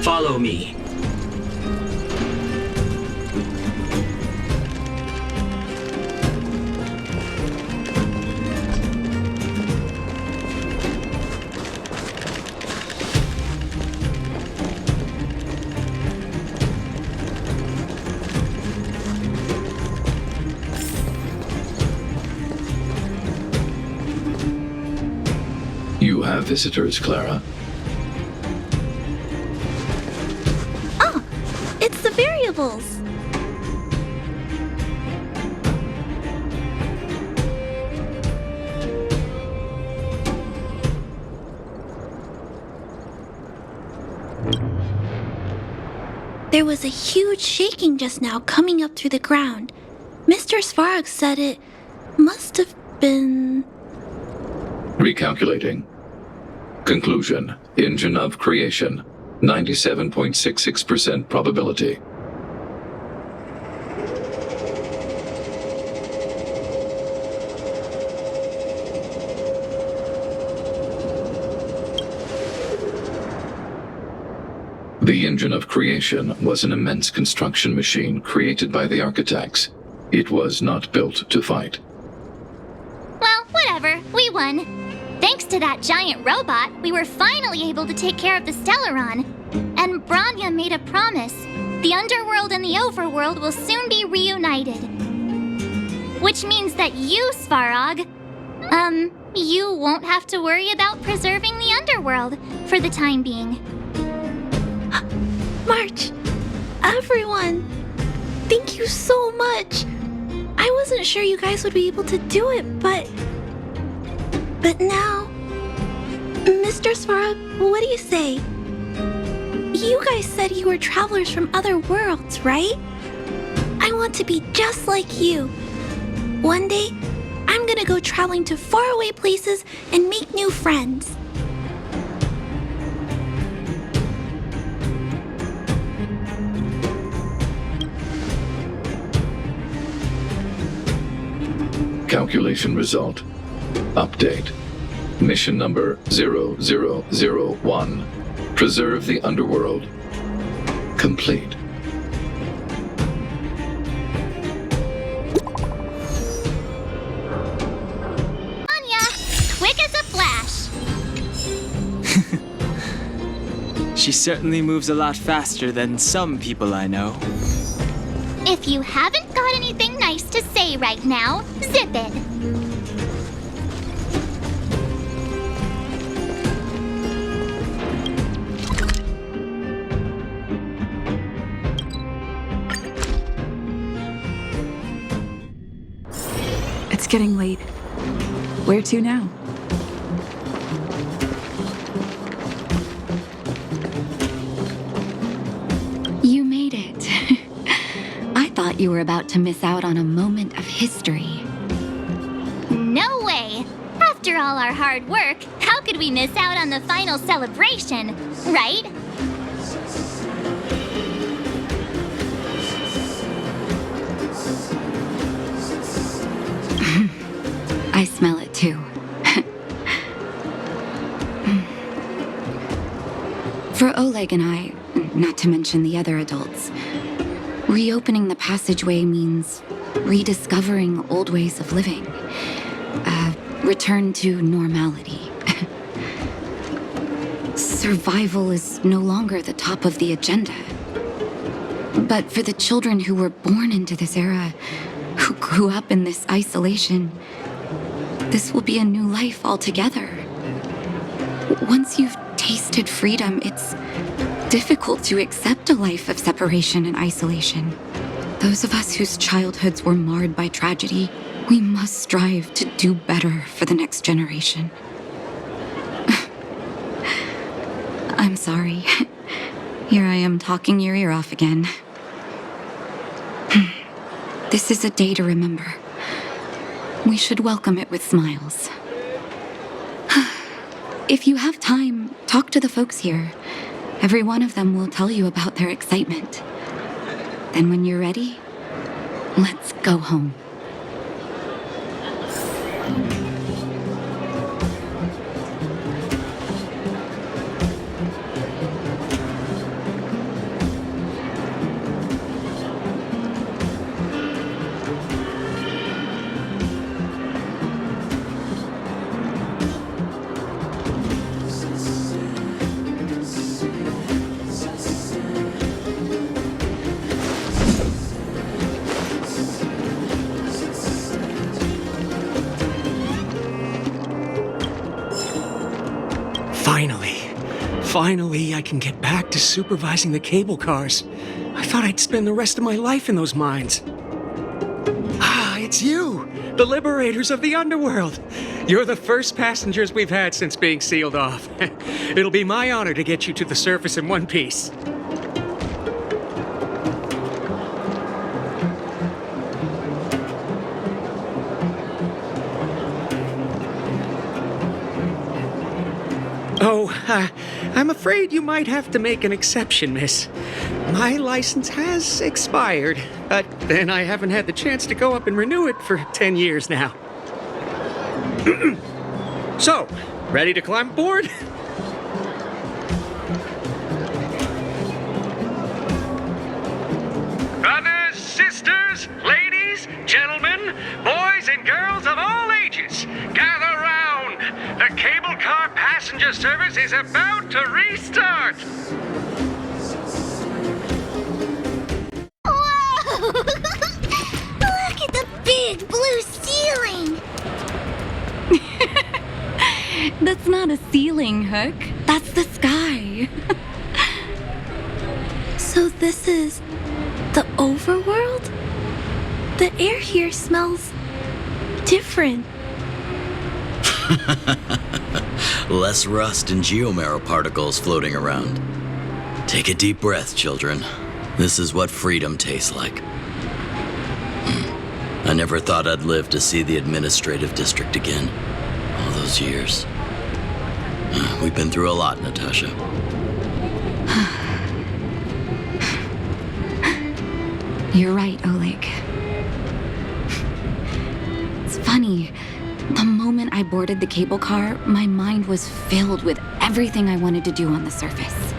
Q: Follow me.
I: You have visitors, Clara.
J: Oh, it's the variables. There was a huge shaking just now coming up through the ground. Mr. Svarog said it must have been...
I: Recalculating. Conclusion. Engine of creation. 97.66% probability. The engine of creation was an immense construction machine created by the architects. It was not built to fight.
C: Well, whatever. We won. Thanks to that giant robot, we were finally able to take care of the Stellaron. And Branya made a promise. The underworld and the overworld will soon be reunited. Which means that you, Svarog, you won't have to worry about preserving the underworld for the time being.
J: March, everyone, thank you so much. I wasn't sure you guys would be able to do it, but now, Mr. Svarog, what do you say? You guys said you were travelers from other worlds, right? I want to be just like you. One day, I'm gonna go traveling to faraway places and make new friends.
I: Calculation result. Update. Mission number 0001. Preserve the underworld. Complete.
C: Anya, quick as a flash.
B: She certainly moves a lot faster than some people I know.
C: If you haven't got anything nice to say right now, zip it.
A: It's getting late. Where to now?
P: You made it. I thought you were about to miss out on a moment of history.
C: No way! After all our hard work, how could we miss out on the final celebration, right?
P: I smell it too. For Oleg and I, not to mention the other adults, reopening the passageway means rediscovering old ways of living. Return to normality. Survival is no longer the top of the agenda. But for the children who were born into this era, who grew up in this isolation, this will be a new life altogether. Once you've tasted freedom, it's difficult to accept a life of separation and isolation. Those of us whose childhoods were marred by tragedy We must strive to do better for the next generation. I'm sorry. Here I am talking your ear off again. This is a day to remember. We should welcome it with smiles. If you have time, talk to the folks here. Every one of them will tell you about their excitement. Then when you're ready, let's go home.
R: Finally, I can get back to supervising the cable cars. I thought I'd spend the rest of my life in those mines. Ah, it's you, the liberators of the underworld. You're the first passengers we've had since being sealed off. It'll be my honor to get you to the surface in one piece. I'm afraid you might have to make an exception, miss. My license has expired, but then I haven't had the chance to go up and renew it for 10 years now. So, ready to climb aboard? Brothers, sisters, ladies, gentlemen, boys and girls of all ages, gather round. The cable car passenger service is about to restart.
C: Whoa! Look at the big blue ceiling!
P: That's not a ceiling, Hook. That's the sky.
J: So this is the overworld? The air here smells different.
M: Less rust and geomarrow particles floating around. Take a deep breath, children. This is what freedom tastes like. I never thought I'd live to see the administrative district again. All those years. We've been through a lot, Natasha.
P: You're right, Oleg. It's funny. The moment I boarded the cable car, my mind was filled with everything I wanted to do on the surface.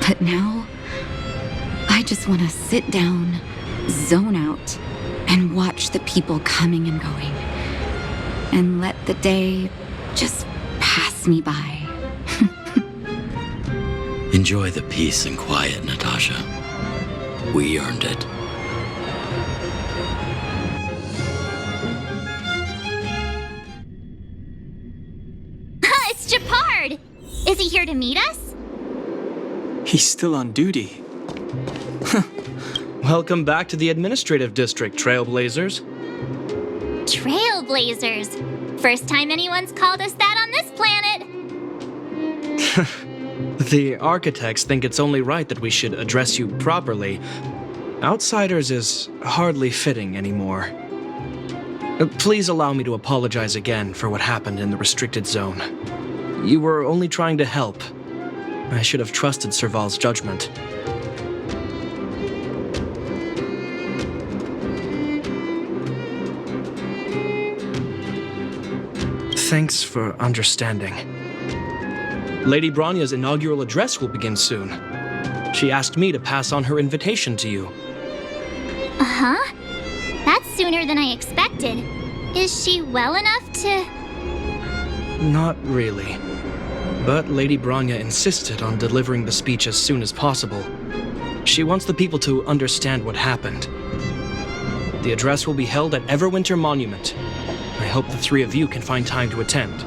P: But now, I just want to sit down, zone out, and watch the people coming and going. And let the day just pass me by.
M: Enjoy the peace and quiet, Natasha. We earned it.
C: It's Japard! Is he here to meet us?
B: He's still on duty.
S: Welcome back to the administrative district, Trailblazers.
C: Trailblazers. First time anyone's called us that on this planet.
S: The architects think it's only right that we should address you properly. Outsiders is hardly fitting anymore. Please allow me to apologize again for what happened in the restricted zone. You were only trying to help. I should have trusted Serval's judgment. Thanks for understanding. Lady Bronya's inaugural address will begin soon. She asked me to pass on her invitation to you.
C: Uh-huh. That's sooner than I expected. Is she well enough to...
S: Not really. But Lady Bronya insisted on delivering the speech as soon as possible. She wants the people to understand what happened. The address will be held at Everwinter Monument. I hope the three of you can find time to attend.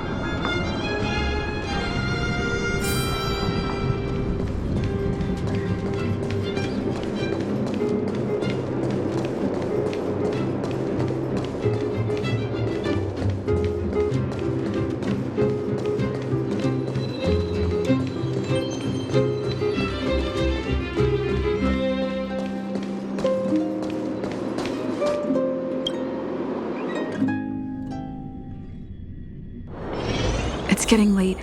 A: It's getting late.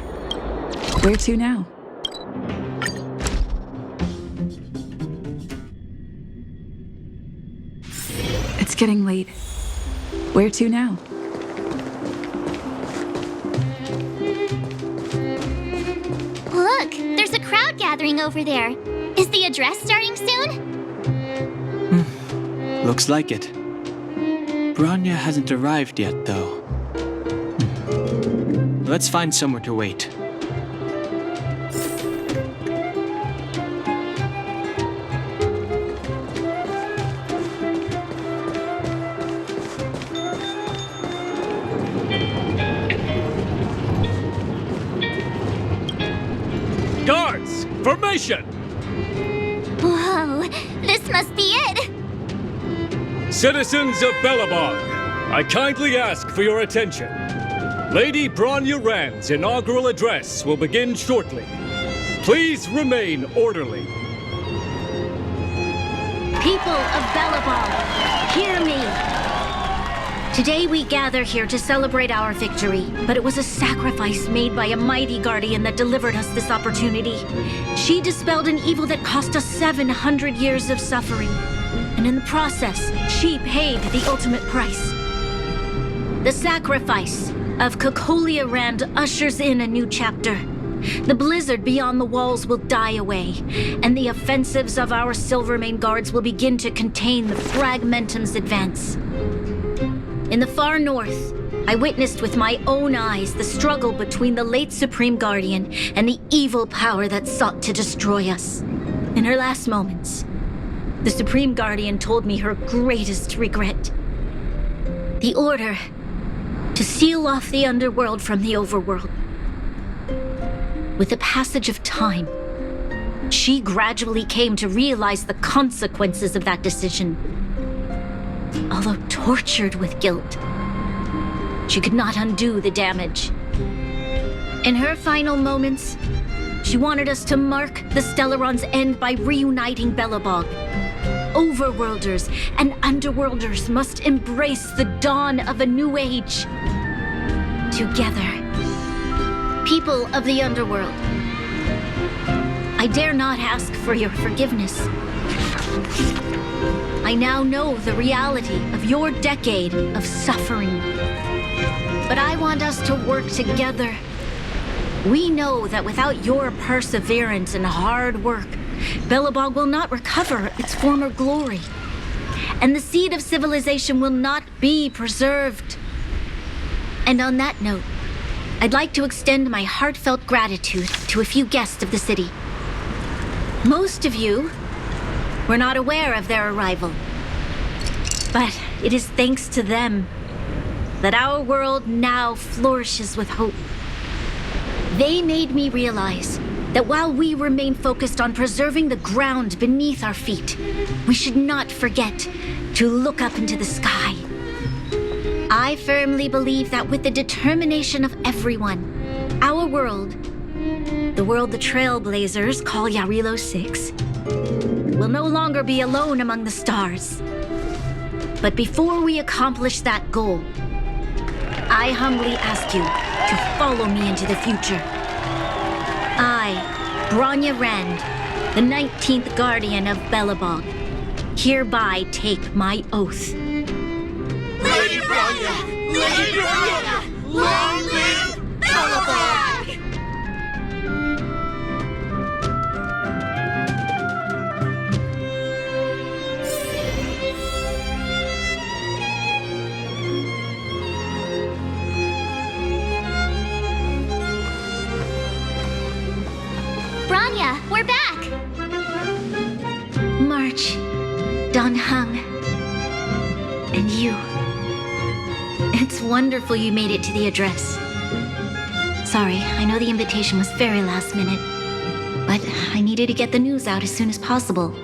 A: Where to now? It's getting late. Where to now?
C: Look, there's a crowd gathering over there. Is the address starting soon?
B: Looks like it. Bronya hasn't arrived yet, though. Let's find somewhere to wait.
T: Guards, formation!
C: Whoa, this must be it!
T: Citizens of Belobog, I kindly ask for your attention. Lady Bronya Rand's inaugural address will begin shortly. Please remain orderly.
J: People of Belobog, hear me. Today we gather here to celebrate our victory, but it was a sacrifice made by a mighty guardian that delivered us this opportunity. She dispelled an evil that cost us 700 years of suffering, and in the process, she paid the ultimate price. The sacrifice of Cocolia Rand ushers in a new chapter. The blizzard beyond the walls will die away, and the offensives of our Silvermane guards will begin to contain the Fragmentum's advance. In the far north, I witnessed with my own eyes the struggle between the late Supreme Guardian and the evil power that sought to destroy us. In her last moments, the Supreme Guardian told me her greatest regret. The order to seal off the underworld from the overworld. With the passage of time, she gradually came to realize the consequences of that decision. Although tortured with guilt, she could not undo the damage. In her final moments, she wanted us to mark the Stellaron's end by reuniting Belobog. Overworlders and underworlders must embrace the dawn of a new age. Together. People of the underworld, I dare not ask for your forgiveness. I now know the reality of your decade of suffering. But I want us to work together. We know that without your perseverance and hard work, Belobog will not recover its former glory. And the seed of civilization will not be preserved. And on that note, I'd like to extend my heartfelt gratitude to a few guests of the city. Most of you were not aware of their arrival. But it is thanks to them that our world now flourishes with hope. They made me realize that while we remain focused on preserving the ground beneath our feet, we should not forget to look up into the sky. I firmly believe that with the determination of everyone, our world, the world the Trailblazers call Yarilo 6, will no longer be alone among the stars. But before we accomplish that goal, I humbly ask you to follow me into the future. I, Bronya Rand, the 19th Guardian of Belobog, hereby take my oath.
K: Lady Bronya! Lady Bronya! Long live Belobog!
C: Bronya, we're back!
J: March, Donhung, and you. It's wonderful you made it to the address. Sorry, I know the invitation was very last minute, but I needed to get the news out as soon as possible.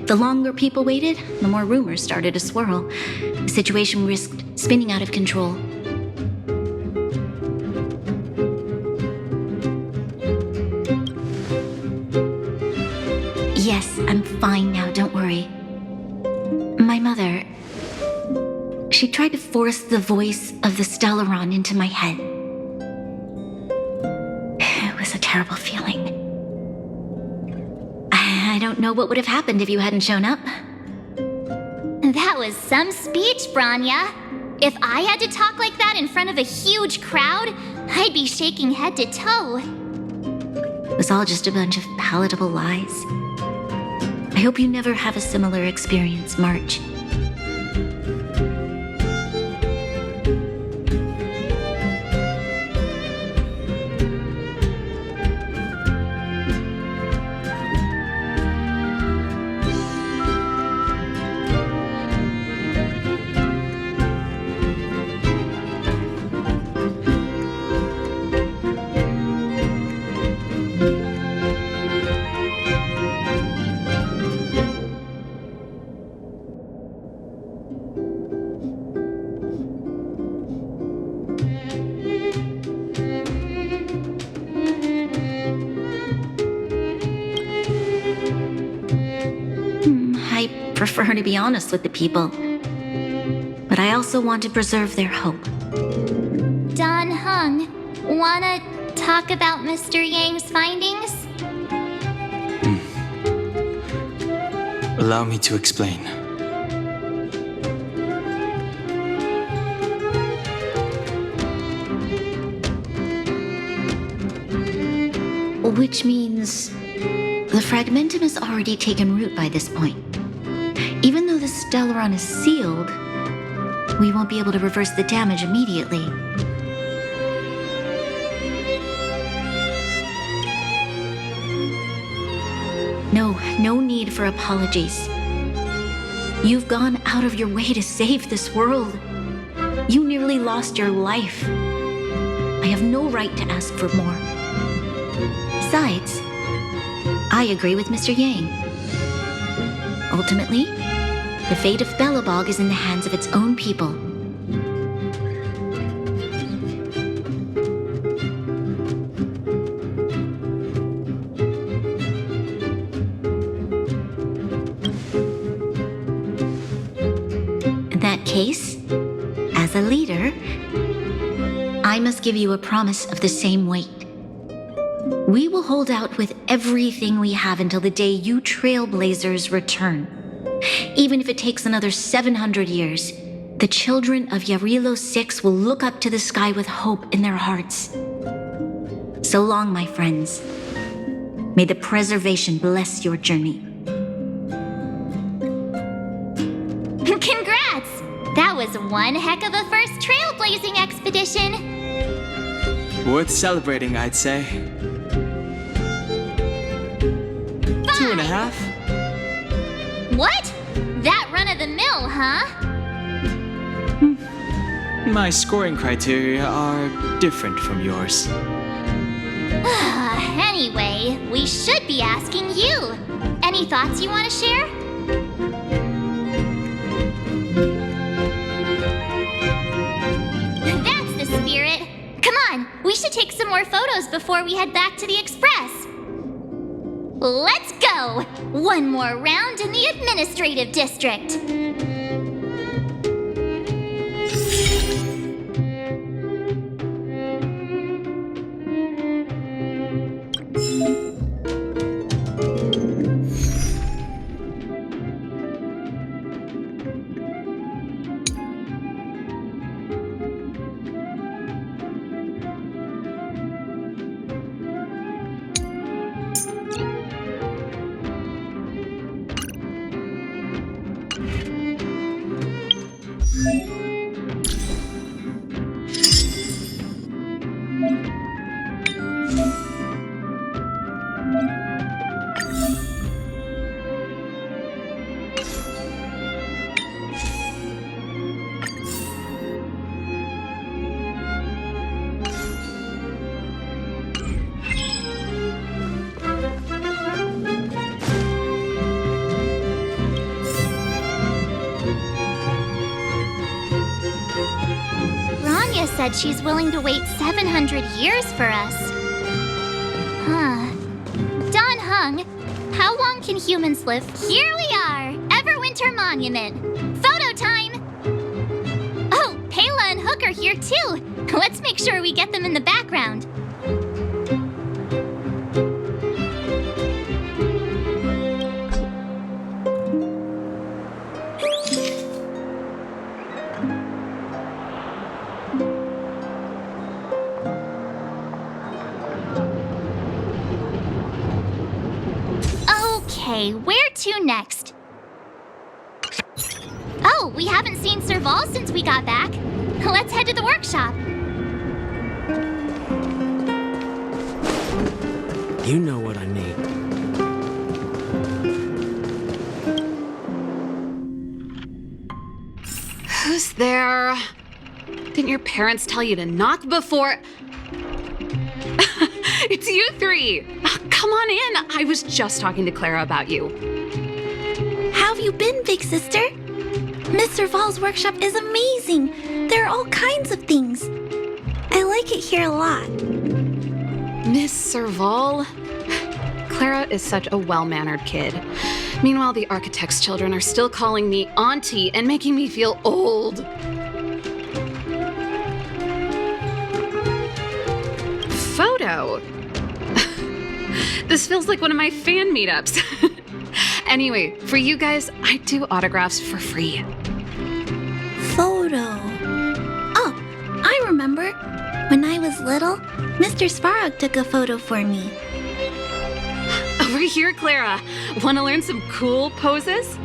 J: The longer people waited, the more rumors started to swirl. The situation risked spinning out of control. Yes, I'm fine now, don't worry. My mother, she tried to force the voice of the Stellaron into my head. was a terrible feeling. I don't know what would have happened if you hadn't shown up.
C: That was some speech, Branya. If I had to talk like that in front of a huge crowd, I'd be shaking head to toe.
J: It was all just a bunch of palatable lies. I hope you never have a similar experience, March. I prefer to be honest with the people, but I also want to preserve their hope.
C: Don Hung, wanna talk about Mr. Yang's findings?
B: Allow me to explain.
J: Which means the fragmentum has already taken root by this point. Even though the Stellaron is sealed, we won't be able to reverse the damage immediately. No need for apologies. You've gone out of your way to save this world. You nearly lost your life. I have no right to ask for more. Besides, I agree with Mr. Yang. Ultimately, the fate of Belobog is in the hands of its own people. In that case, as a leader, I must give you a promise of the same weight. We will hold out with everything we have until the day you Trailblazers return. Even if it takes another 700 years, the children of Yarilo 6 will look up to the sky with hope in their hearts. So long, my friends. May the preservation bless your journey.
C: Congrats! That was one heck of a first trailblazing expedition.
B: Worth celebrating, I'd say. 2.5.
C: What? That run of the mill, huh?
B: My scoring criteria are different from yours.
C: Anyway, we should be asking you. Any thoughts you want to share? That's the spirit. Come on, we should take some more photos before we head back to the Express. Let's go! One more round in the administrative district. Said she's willing to wait 700 years for us. Don Hung, how long can humans live? Here we are, Everwinter Monument. Photo time! Oh, Pela and Hook are here too. Let's make sure we get them in the background. Okay, where to next? Oh, we haven't seen Serval since we got back. Let's head to the workshop.
R: You know what I mean.
H: Who's there? Didn't your parents tell you to knock before... It's you three! Come on in! I was just talking to Clara about you.
J: How have you been, big sister? Miss Serval's workshop is amazing. There are all kinds of things. I like it here a lot.
H: Miss Serval? Clara is such a well-mannered kid. Meanwhile, the architect's children are still calling me auntie and making me feel old. Photo? This feels like one of my fan meetups. Anyway, for you guys, I do autographs for free.
J: Photo. Oh, I remember. When I was little, Mr. Svarog took a photo for me.
H: Over here, Clara. Want to learn some cool poses?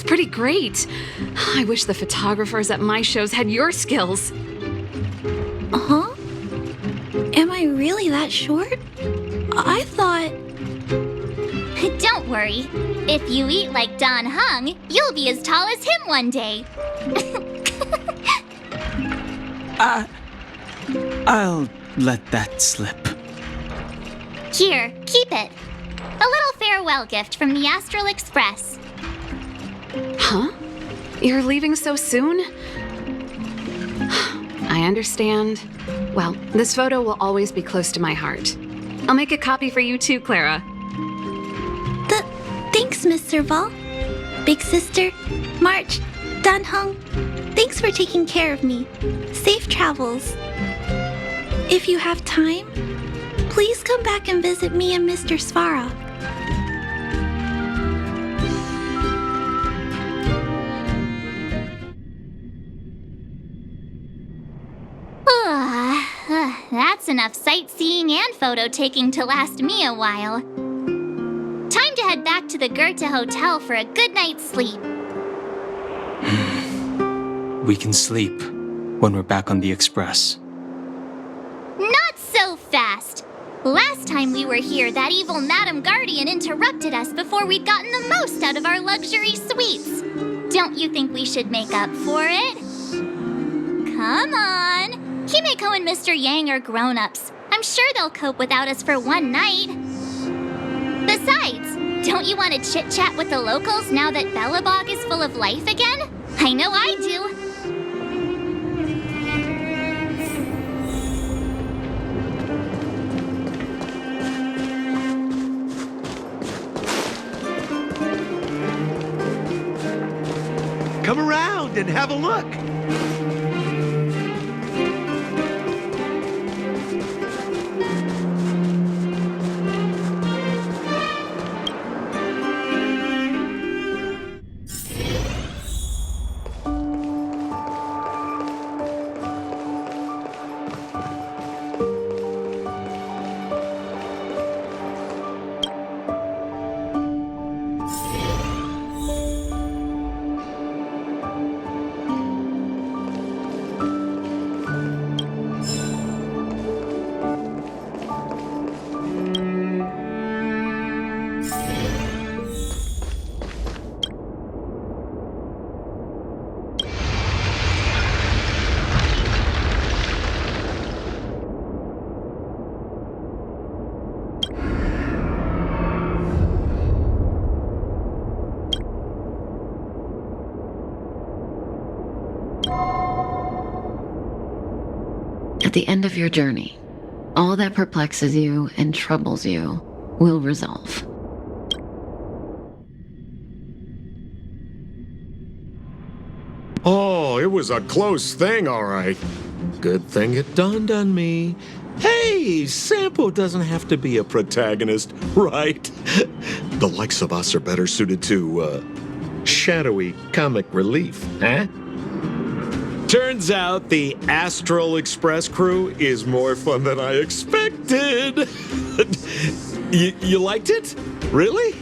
H: Pretty great. I wish the photographers at my shows had your skills.
J: Huh? Am I really that short? I thought...
C: Don't worry. If you eat like Don Hung, you'll be as tall as him one day.
B: I'll let that slip.
C: Here, keep it. A little farewell gift from the Astral Express.
H: Huh? You're leaving so soon? I understand. Well, this photo will always be close to my heart. I'll make a copy for you too, Clara.
J: Thanks, Miss Serval. Big sister, March, Dan Hung, thanks for taking care of me. Safe travels. If you have time, please come back and visit me and Mr. Svarog.
C: That's enough sightseeing and photo taking to last me a while. Time to head back to the Goethe Hotel for a good night's sleep.
B: We can sleep when we're back on the Express.
C: Not so fast! Last time we were here, that evil Madam Guardian interrupted us before we'd gotten the most out of our luxury suites. Don't you think we should make up for it? Come on! Himeko and Mr. Yang are grown-ups. I'm sure they'll cope without us for one night. Besides, don't you want to chit-chat with the locals now that Bellabog is full of life again? I know I do.
U: Come around and have a look.
V: At the end of your journey, all that perplexes you and troubles you will resolve.
F: Oh, it was a close thing, all right. Good thing it dawned on me. Hey, Sampo doesn't have to be a protagonist, right? The likes of us are better suited to, shadowy comic relief, huh? Turns out the Astral Express crew is more fun than I expected. You liked it? Really?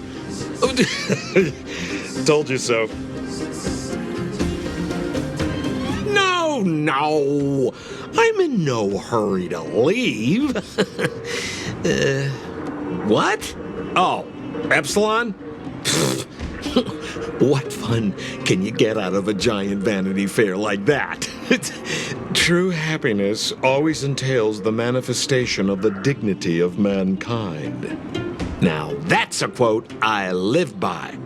F: Told you so. No. I'm in no hurry to leave. What? Oh, Epsilon? What fun can you get out of a giant Vanity Fair like that? True happiness always entails the manifestation of the dignity of mankind. Now, that's a quote I live by.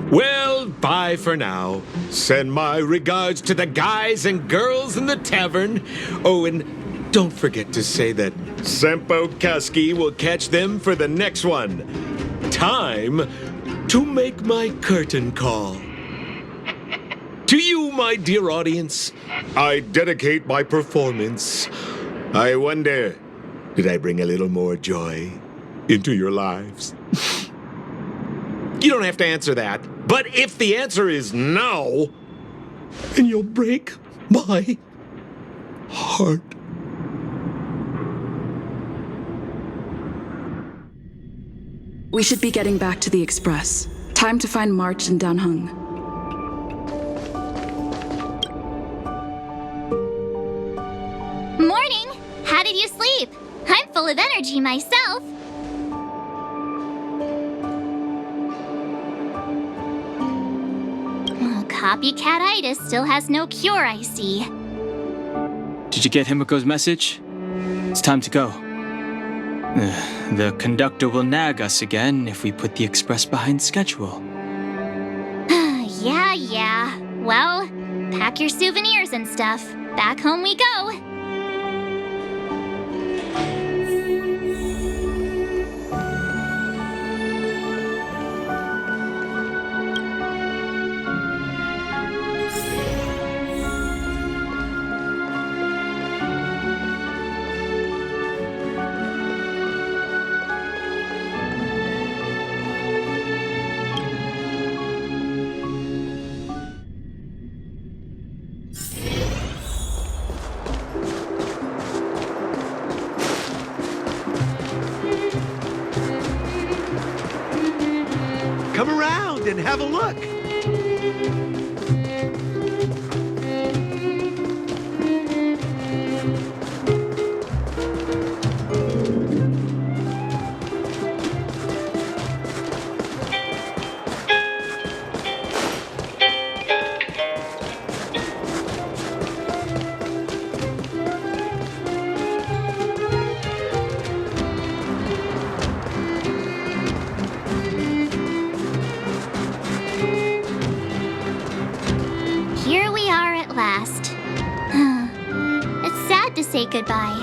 F: Well, bye for now. Send my regards to the guys and girls in the tavern. Oh, and don't forget to say that Sempo Kaski will catch them for the next one. Time to make my curtain call. To you, my dear audience, I dedicate my performance. I wonder, did I bring a little more joy into your lives? You don't have to answer that. But if the answer is no, then you'll break my heart.
A: We should be getting back to the Express. Time to find March and Danheng.
C: Morning! How did you sleep? I'm full of energy myself. Copycat-itis still has no cure, I see.
B: Did you get Himiko's message? It's time to go. The conductor will nag us again if we put the express behind schedule.
C: Yeah. Well, pack your souvenirs and stuff. Back home we go.
U: Come around and have a look.
C: Here we are at last. It's sad to say goodbye.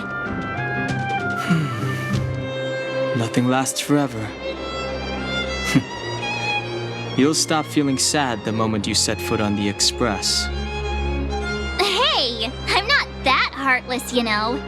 B: Nothing lasts forever. You'll stop feeling sad the moment you set foot on the express.
C: Hey, I'm not that heartless, you know.